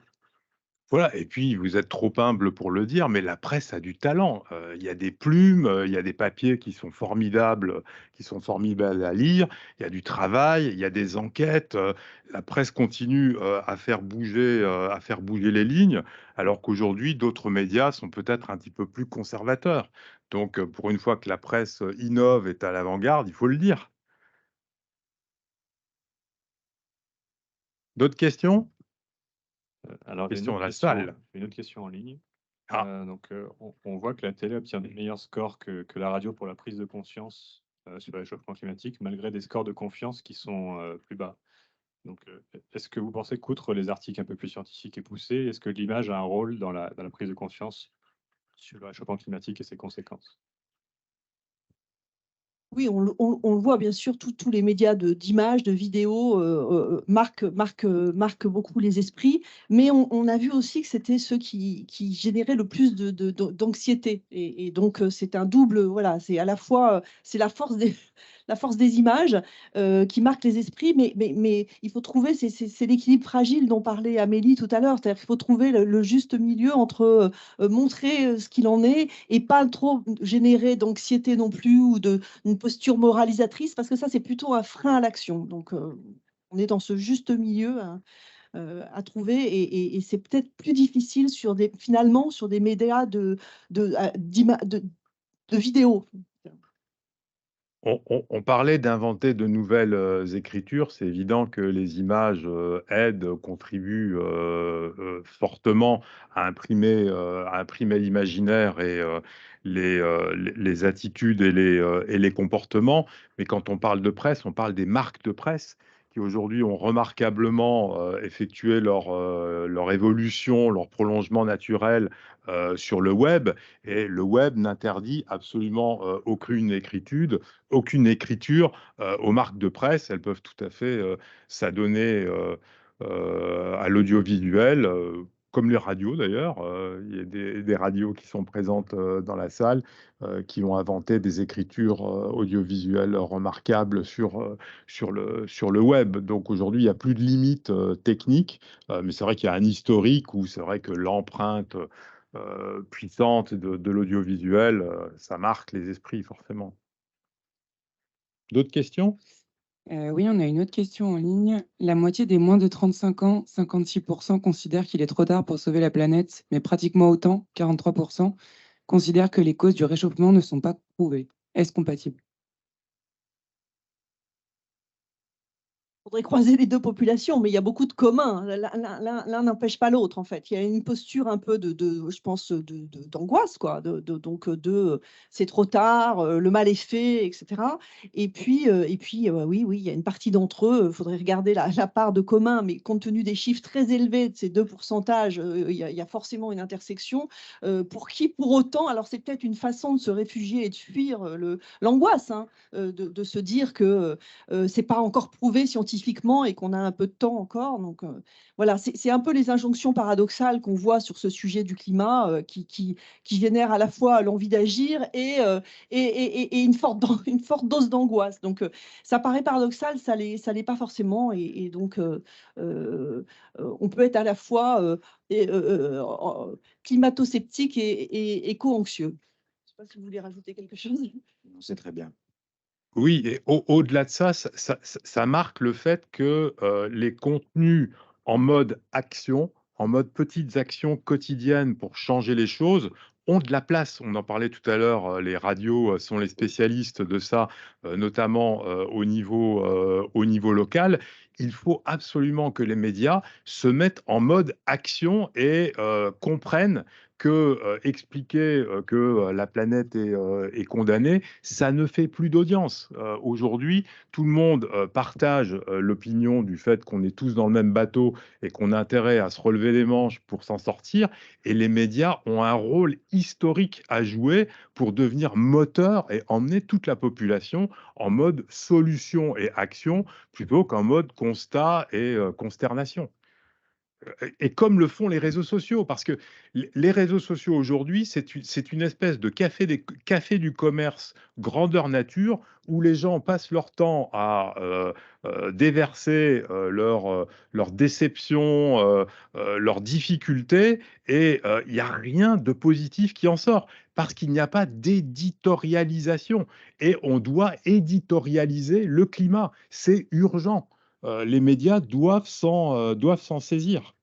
Voilà, et puis vous êtes trop humble pour le dire, mais la presse a du talent. Il y a des plumes, il y a des papiers qui sont formidables à lire, il y a du travail, il y a des enquêtes. La presse continue à faire bouger les lignes, alors qu'aujourd'hui, d'autres médias sont peut-être un petit peu plus conservateurs. Donc, pour une fois que la presse innove, est à l'avant-garde, il faut le dire. D'autres questions? Alors, j'ai Question dans la salle. une autre question en ligne. Ah. On voit que la télé obtient des meilleurs scores que la radio pour la prise de conscience sur le réchauffement climatique, malgré des scores de confiance qui sont plus bas. Donc, est-ce que vous pensez qu'outre les articles un peu plus scientifiques et poussés, est-ce que l'image a un rôle dans la prise de conscience sur le réchauffement climatique et ses conséquences? Oui, on le voit bien sûr, tous les médias d'images, de vidéos marquent beaucoup les esprits, mais on a vu aussi que c'était ceux qui généraient le plus d'anxiété. Et donc, c'est un double, voilà, c'est à la fois c'est la force des images qui marquent les esprits, mais il faut trouver, c'est l'équilibre fragile dont parlait Amélie tout à l'heure, c'est-à-dire qu'il faut trouver le juste milieu entre montrer ce qu'il en est et pas trop générer d'anxiété non plus ou une posture moralisatrice, parce que ça, c'est plutôt un frein à l'action. Donc, on est dans ce juste milieu à trouver et c'est peut-être plus difficile finalement sur des médias de vidéos. On parlait d'inventer de nouvelles écritures. C'est évident que les images aident, contribuent fortement à imprimer l'imaginaire et les attitudes et les comportements. Mais quand on parle de presse, on parle des marques de presse qui aujourd'hui ont remarquablement effectué leur évolution, leur prolongement naturel sur le web. Et le web n'interdit absolument aucune écriture aux marques de presse. Elles peuvent tout à fait s'adonner à l'audiovisuel, comme les radios d'ailleurs. Il y a des radios qui sont présentes dans la salle, qui ont inventé des écritures audiovisuelles remarquables sur le web. Donc aujourd'hui, il n'y a plus de limites techniques, mais c'est vrai qu'il y a un historique où c'est vrai que l'empreinte puissante de l'audiovisuel, ça marque les esprits forcément. D'autres questions? Oui, on a une autre question en ligne. La moitié des moins de 35 ans, 56%, considèrent qu'il est trop tard pour sauver la planète, mais pratiquement autant, 43%, considèrent que les causes du réchauffement ne sont pas prouvées. Est-ce compatible? Il faudrait croiser les deux populations, mais il y a beaucoup de communs. L'un n'empêche pas l'autre, en fait. Il y a une posture un peu je pense, d'angoisse, quoi. Donc, c'est trop tard, le mal est fait, etc. Et puis, oui, il y a une partie d'entre eux, il faudrait regarder la part de commun, mais compte tenu des chiffres très élevés de ces deux pourcentages, il y a forcément une intersection. Pour qui, pour autant, alors c'est peut-être une façon de se réfugier et de fuir l'angoisse, hein, de se dire que c'est pas encore prouvé scientifiquement et qu'on a un peu de temps encore. Donc voilà, c'est un peu les injonctions paradoxales qu'on voit sur ce sujet du climat qui génèrent à la fois l'envie d'agir et une forte dose d'angoisse. Donc ça paraît paradoxal, ça l'est pas forcément. Et donc on peut être à la fois climato-sceptique et éco-anxieux. Je ne sais pas si vous voulez rajouter quelque chose. C'est très bien. Oui, et au-delà de ça, ça marque le fait que les contenus en mode action, en mode petites actions quotidiennes pour changer les choses, ont de la place. On en parlait tout à l'heure, les radios sont les spécialistes de ça, notamment au niveau local. Il faut absolument que les médias se mettent en mode action et comprennent que expliquer que la planète est condamnée, ça ne fait plus d'audience. Aujourd'hui, tout le monde partage l'opinion du fait qu'on est tous dans le même bateau et qu'on a intérêt à se relever les manches pour s'en sortir. Et les médias ont un rôle historique à jouer pour devenir moteur et emmener toute la population en mode solution et action plutôt qu'en mode constat et consternation. Et comme le font les réseaux sociaux, parce que les réseaux sociaux aujourd'hui, c'est une espèce de café du commerce grandeur nature, où les gens passent leur temps à déverser leurs déceptions, leurs difficultés, et il n'y a rien de positif qui en sort, parce qu'il n'y a pas d'éditorialisation. Et on doit éditorialiser le climat, c'est urgent. Les médias doivent s'en saisir.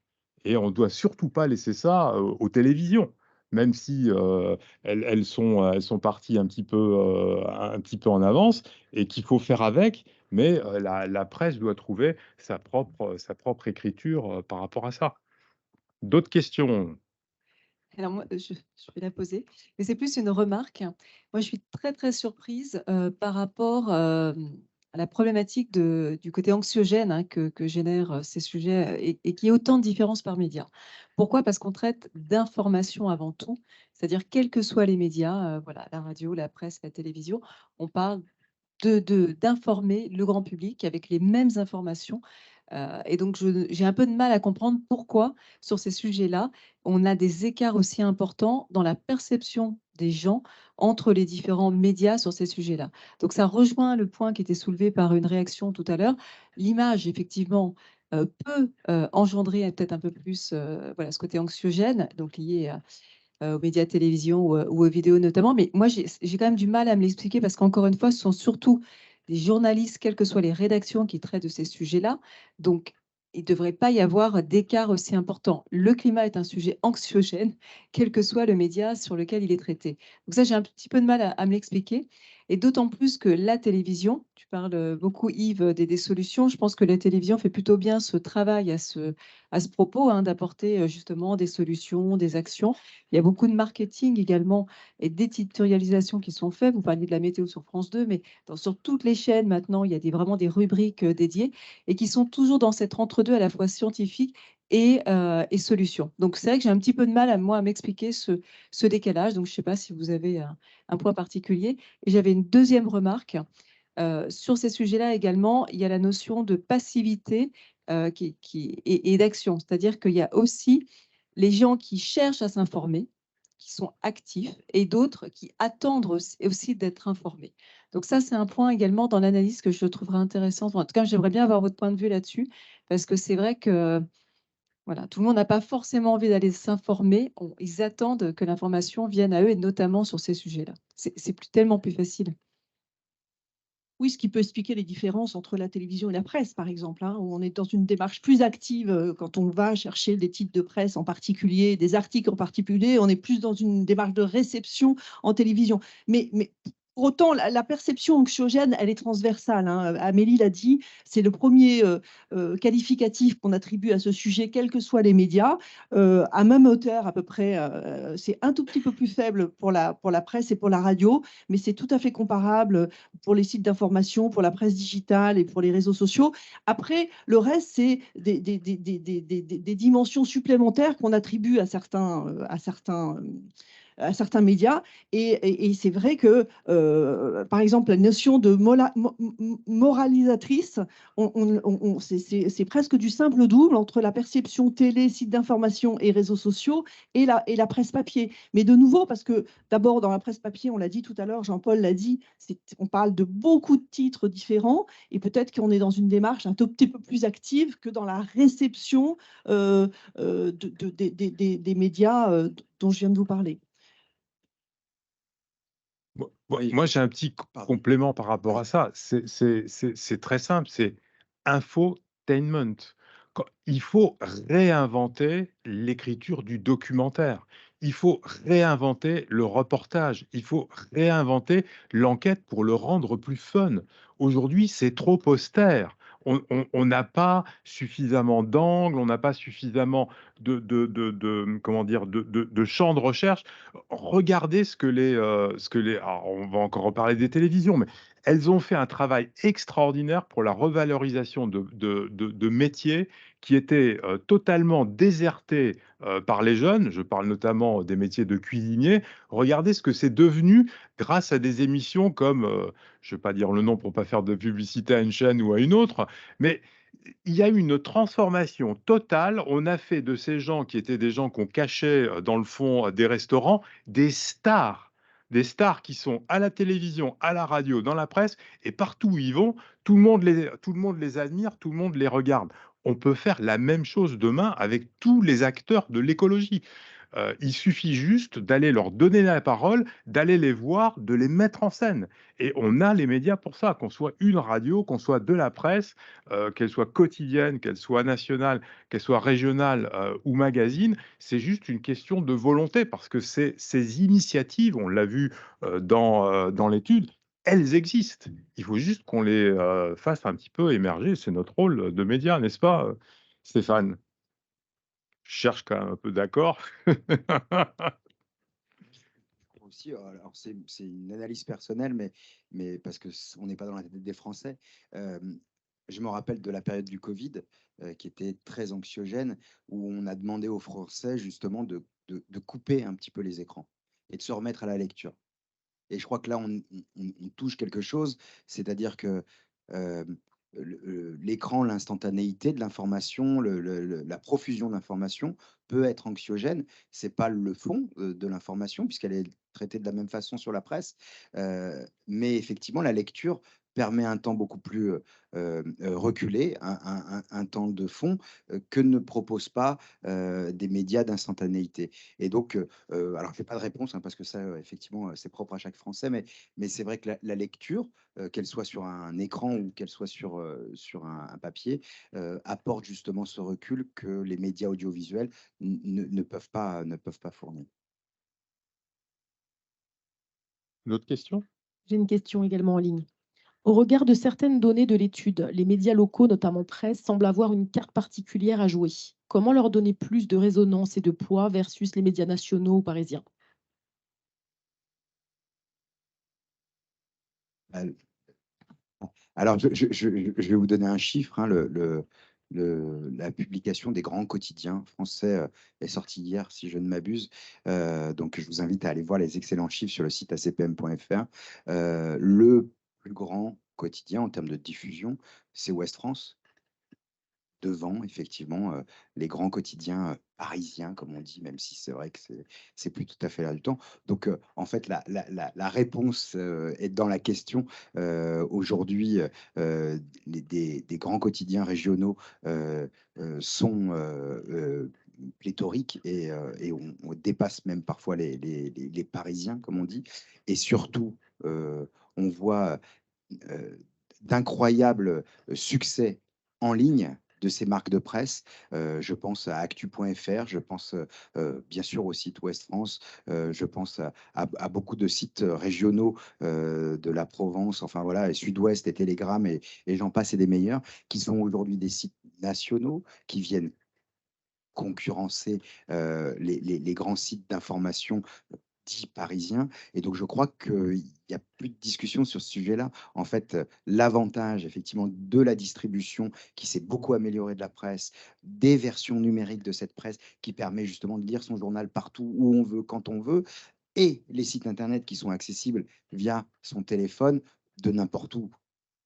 Et on ne doit surtout pas laisser ça aux télévisions, même si elles sont parties un petit peu en avance et qu'il faut faire avec, mais la presse doit trouver sa propre écriture par rapport à ça. D'autres questions? Alors moi, je vais la poser, mais c'est plus une remarque. Moi, je suis très, très surprise, par rapport, à la problématique du côté anxiogène, hein, que génèrent, ces sujets, et qu'il y ait autant de différences par médias. Pourquoi? Parce qu'on traite d'information avant tout, c'est-à-dire quels que soient les médias, voilà, la radio, la presse, la télévision, on parle d'informer le grand public avec les mêmes informations. Et donc, j'ai un peu de mal à comprendre pourquoi, sur ces sujets-là, on a des écarts aussi importants dans la perception des gens entre les différents médias sur ces sujets-là. Donc, ça rejoint le point qui était soulevé par une réaction tout à l'heure. L'image, effectivement, peut engendrer peut-être un peu plus voilà, ce côté anxiogène, donc lié aux médias de télévision ou aux vidéos notamment. Mais moi, j'ai quand même du mal à me l'expliquer parce qu'encore une fois, ce sont surtout des journalistes, quelles que soient les rédactions, qui traitent de ces sujets-là. Donc, il ne devrait pas y avoir d'écart aussi important. Le climat est un sujet anxiogène, quel que soit le média sur lequel il est traité. Donc ça, j'ai un petit peu de mal à me l'expliquer. Et d'autant plus que la télévision, tu parles beaucoup Yves des solutions, je pense que la télévision fait plutôt bien ce travail à ce propos, hein, d'apporter justement des solutions, des actions. Il y a beaucoup de marketing également et d'éditorialisation qui sont faits. Vous parliez de la météo sur France 2, mais sur toutes les chaînes maintenant, il y a vraiment des rubriques dédiées et qui sont toujours dans cet entre-deux à la fois scientifique et solution. Donc, c'est vrai que j'ai un petit peu de mal à m'expliquer ce décalage. Donc, je ne sais pas si vous avez un point particulier. Et j'avais une deuxième remarque. Sur ces sujets-là également, il y a la notion de passivité et d'action. C'est-à-dire qu'il y a aussi les gens qui cherchent à s'informer, qui sont actifs, et d'autres qui attendent aussi d'être informés. Donc ça, c'est un point également dans l'analyse que je trouverais intéressant. En tout cas, j'aimerais bien avoir votre point de vue là-dessus, parce que c'est vrai que voilà, tout le monde n'a pas forcément envie d'aller s'informer. Ils attendent que l'information vienne à eux, et notamment sur ces sujets-là. C'est tellement plus facile. Oui, ce qui peut expliquer les différences entre la télévision et la presse, par exemple, hein, où on est dans une démarche plus active quand on va chercher des titres de presse en particulier, des articles en particulier, on est plus dans une démarche de réception en télévision. Mais pour autant, la perception anxiogène, elle est transversale, hein. Amélie l'a dit, c'est le premier qualificatif qu'on attribue à ce sujet, quels que soient les médias, à même hauteur à peu près. C'est un tout petit peu plus faible pour la presse et pour la radio, mais c'est tout à fait comparable pour les sites d'information, pour la presse digitale et pour les réseaux sociaux. Après, le reste, c'est des dimensions supplémentaires qu'on attribue à certains médias. Et c'est vrai que, par exemple, la notion de moralisatrice, c'est presque du simple double entre la perception télé, site d'information et réseaux sociaux et la presse papier. Mais de nouveau, parce que d'abord, dans la presse papier, on l'a dit tout à l'heure, Jean-Paul l'a dit, on parle de beaucoup de titres différents et peut-être qu'on est dans une démarche un tout petit peu plus active que dans la réception des médias dont je viens de vous parler. Oui, Moi, j'ai un petit pardon. complément par rapport Oui. à ça. C'est très simple, c'est infotainment. Il faut réinventer l'écriture du documentaire. Il faut réinventer le reportage. Il faut réinventer l'enquête pour le rendre plus fun. Aujourd'hui, c'est trop austère. On n'a pas suffisamment d'angles, on n'a pas suffisamment comment dire, de champs de recherche. Regardez alors, on va encore reparler des télévisions, mais elles ont fait un travail extraordinaire pour la revalorisation de métiers qui étaient totalement désertés par les jeunes. Je parle notamment des métiers de cuisinier. Regardez ce que c'est devenu grâce à des émissions comme, je ne vais pas dire le nom pour ne pas faire de publicité à une chaîne ou à une autre, mais il y a eu une transformation totale. On a fait de ces gens qui étaient des gens qu'on cachait dans le fond des restaurants des stars. Des stars qui sont à la télévision, à la radio, dans la presse, et partout où ils vont, tout le monde les admire, tout le monde les regarde. On peut faire la même chose demain avec tous les acteurs de l'écologie. Il suffit juste d'aller leur donner la parole, d'aller les voir, de les mettre en scène. Et on a les médias pour ça, qu'on soit une radio, qu'on soit de la presse, qu'elle soit quotidienne, qu'elle soit nationale, qu'elle soit régionale ou magazine. C'est juste une question de volonté, parce que ces initiatives, on l'a vu dans l'étude, elles existent. Il faut juste qu'on les fasse un petit peu émerger. C'est notre rôle de média, n'est-ce pas, Stéphane? Je cherche quand même un peu d'accord. Aussi, alors c'est une analyse personnelle, mais parce que on n'est pas dans la tête des Français. Je me rappelle de la période du Covid, qui était très anxiogène, où on a demandé aux Français justement de couper un petit peu les écrans et de se remettre à la lecture. Et je crois que là, on touche quelque chose, c'est-à-dire que l'écran, l'instantanéité de l'information, la profusion d'informations peut être anxiogène. Ce n'est pas le fond de l'information, puisqu'elle est traitée de la même façon sur la presse. Mais effectivement, la lecture permet un temps beaucoup plus reculé, un temps de fond que ne proposent pas des médias d'instantanéité. Et donc, alors je n'ai pas de réponse, hein, parce que ça, effectivement, c'est propre à chaque Français, mais c'est vrai que la lecture, qu'elle soit sur un écran ou qu'elle soit sur un papier, apporte justement ce recul que les médias audiovisuels ne peuvent pas fournir. Une autre question? J'ai une question également en ligne. Au regard de certaines données de l'étude, les médias locaux, notamment presse, semblent avoir une carte particulière à jouer. Comment leur donner plus de résonance et de poids versus les médias nationaux ou parisiens? Al Alors, je vais vous donner un chiffre, hein, la publication des grands quotidiens français est sortie hier, si je ne m'abuse. Donc, je vous invite à aller voir les excellents chiffres sur le site acpm.fr. Le plus grand quotidien en termes de diffusion, c'est Ouest France, devant effectivement les grands quotidiens parisiens, comme on dit, même si c'est vrai que c'est plus tout à fait l'air du temps. Donc, en fait, la réponse est dans la question. Aujourd'hui, des grands quotidiens régionaux sont pléthoriques et on dépasse même parfois les Parisiens, comme on dit. Et surtout, on voit euh, d'incroyables succès en ligne de ces marques de presse. Je pense à actu.fr, je pense bien sûr au site Ouest France, je pense à beaucoup de sites régionaux de la Provence, enfin voilà, et Sud-Ouest et Télégramme et j'en passe et des meilleurs, qui sont aujourd'hui des sites nationaux qui viennent concurrencer les grands sites d'information dits parisiens. Et donc, je crois qu'il n'y a plus de discussion sur ce sujet-là. En fait, l'avantage, effectivement, de la distribution qui s'est beaucoup améliorée de la presse, des versions numériques de cette presse qui permet justement de lire son journal partout où on veut, quand on veut, et les sites Internet qui sont accessibles via son téléphone de n'importe où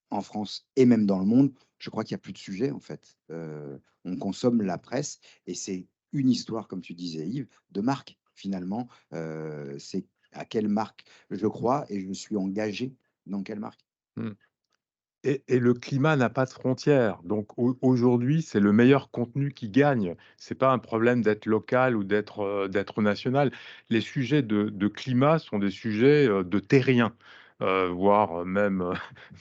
en France et même dans le monde, je crois qu'il n'y a plus de sujet, en fait. On consomme la presse et c'est une histoire, comme tu disais, Yves, de marque, finalement. C'est à quelle marque je crois et je suis engagé dans quelle marque. Mmh. Et le climat n'a pas de frontières. Donc aujourd'hui, c'est le meilleur contenu qui gagne. C'est pas un problème d'être local ou d'être national. Les sujets de climat sont des sujets de terriens, voire même,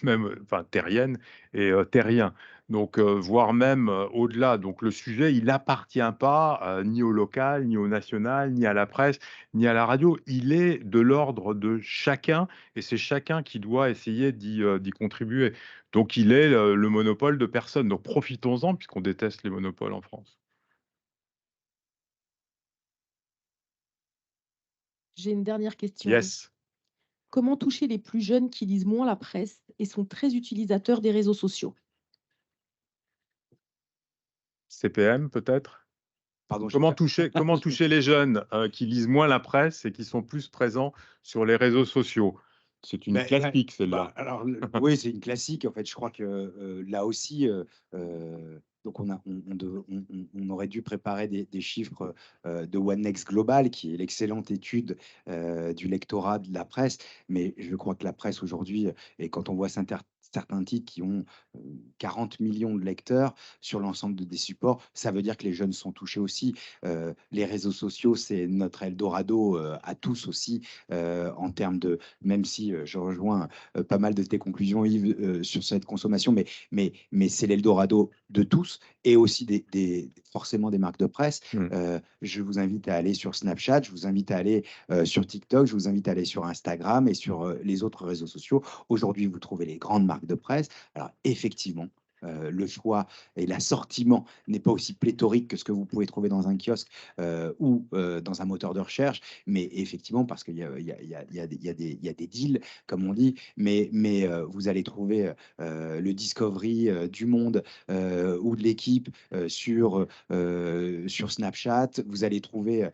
même enfin, terriennes et terriens. Donc, voire même au-delà. Donc, le sujet, il appartient pas ni au local, ni au national, ni à la presse, ni à la radio. Il est de l'ordre de chacun et c'est chacun qui doit essayer d'y contribuer. Donc, il est le monopole de personne. Donc, profitons-en, puisqu'on déteste les monopoles en France. J'ai une dernière question. Yes. Comment toucher les plus jeunes qui lisent moins la presse et sont très utilisateurs des réseaux sociaux? CPM, peut-être? Pardon, Comment toucher les jeunes qui lisent moins la presse et qui sont plus présents sur les réseaux sociaux? C'est une classique, celle-là. Alors, oui, c'est une classique. En fait, je crois que là aussi, donc on aurait dû préparer des chiffres de One Next Global, qui est l'excellente étude du lectorat de la presse. Mais je crois que la presse aujourd'hui, et quand on voit certains titres qui ont 40 millions de lecteurs sur l'ensemble des supports, ça veut dire que les jeunes sont touchés aussi. Les réseaux sociaux, c'est notre Eldorado à tous aussi, en termes de, même si je rejoins pas mal de tes conclusions, Yves, sur cette consommation, mais c'est l'Eldorado de tous et aussi forcément des marques de presse. Je vous invite à aller sur Snapchat, je vous invite à aller sur TikTok, je vous invite à aller sur Instagram et sur les autres réseaux sociaux. Aujourd'hui, vous trouvez les grandes marques de presse. Alors, effectivement, le choix et l'assortiment n'est pas aussi pléthorique que ce que vous pouvez trouver dans un kiosque ou dans un moteur de recherche, mais effectivement, parce qu'il y a des deals, comme on dit, mais vous allez trouver le Discovery du Monde ou de l'équipe sur Snapchat. Vous allez trouver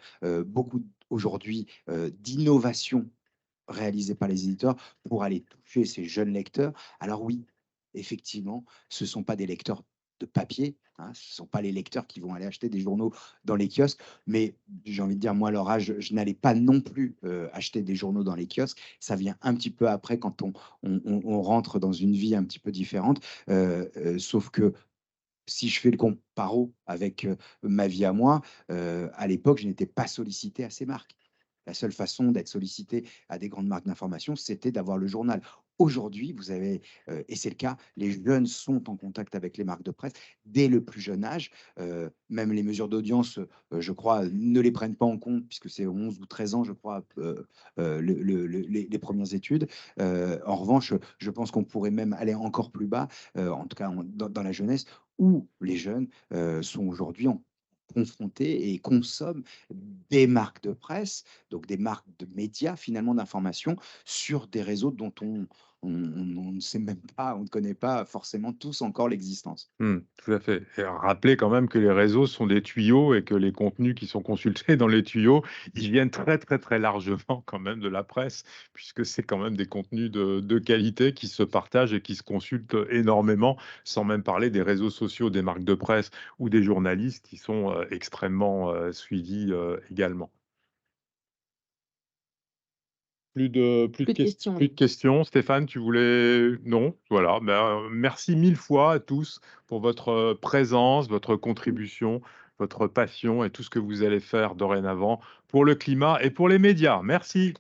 beaucoup aujourd'hui d'innovations réalisées par les éditeurs pour aller toucher ces jeunes lecteurs. Alors oui, effectivement, ce ne sont pas des lecteurs de papier, hein, ce ne sont pas les lecteurs qui vont aller acheter des journaux dans les kiosques, mais j'ai envie de dire, moi, à leur âge, je n'allais pas non plus acheter des journaux dans les kiosques. Ça vient un petit peu après quand on rentre dans une vie un petit peu différente, sauf que si je fais le comparo avec ma vie à moi, à l'époque, je n'étais pas sollicité à ces marques. La seule façon d'être sollicité à des grandes marques d'information, c'était d'avoir le journal. Aujourd'hui, vous avez, et c'est le cas, les jeunes sont en contact avec les marques de presse dès le plus jeune âge. Même les mesures d'audience, je crois, ne les prennent pas en compte puisque c'est 11 ou 13 ans, je crois, les premières études. En revanche, je pense qu'on pourrait même aller encore plus bas, en tout cas dans la jeunesse, où les jeunes sont aujourd'hui confrontés et consomment des marques de presse, donc des marques de médias, finalement, d'information, sur des réseaux dont on ne sait même pas, on ne connaît pas forcément tous encore l'existence. Tout à fait. Et rappeler quand même que les réseaux sont des tuyaux et que les contenus qui sont consultés dans les tuyaux, ils viennent très, très, très largement quand même de la presse, puisque c'est quand même des contenus de qualité qui se partagent et qui se consultent énormément, sans même parler des réseaux sociaux, des marques de presse ou des journalistes qui sont extrêmement suivis également. Plus de questions. Plus de questions. Stéphane, tu voulais... Non, voilà. Ben, merci 1000 fois à tous pour votre présence, votre contribution, votre passion et tout ce que vous allez faire dorénavant pour le climat et pour les médias. Merci.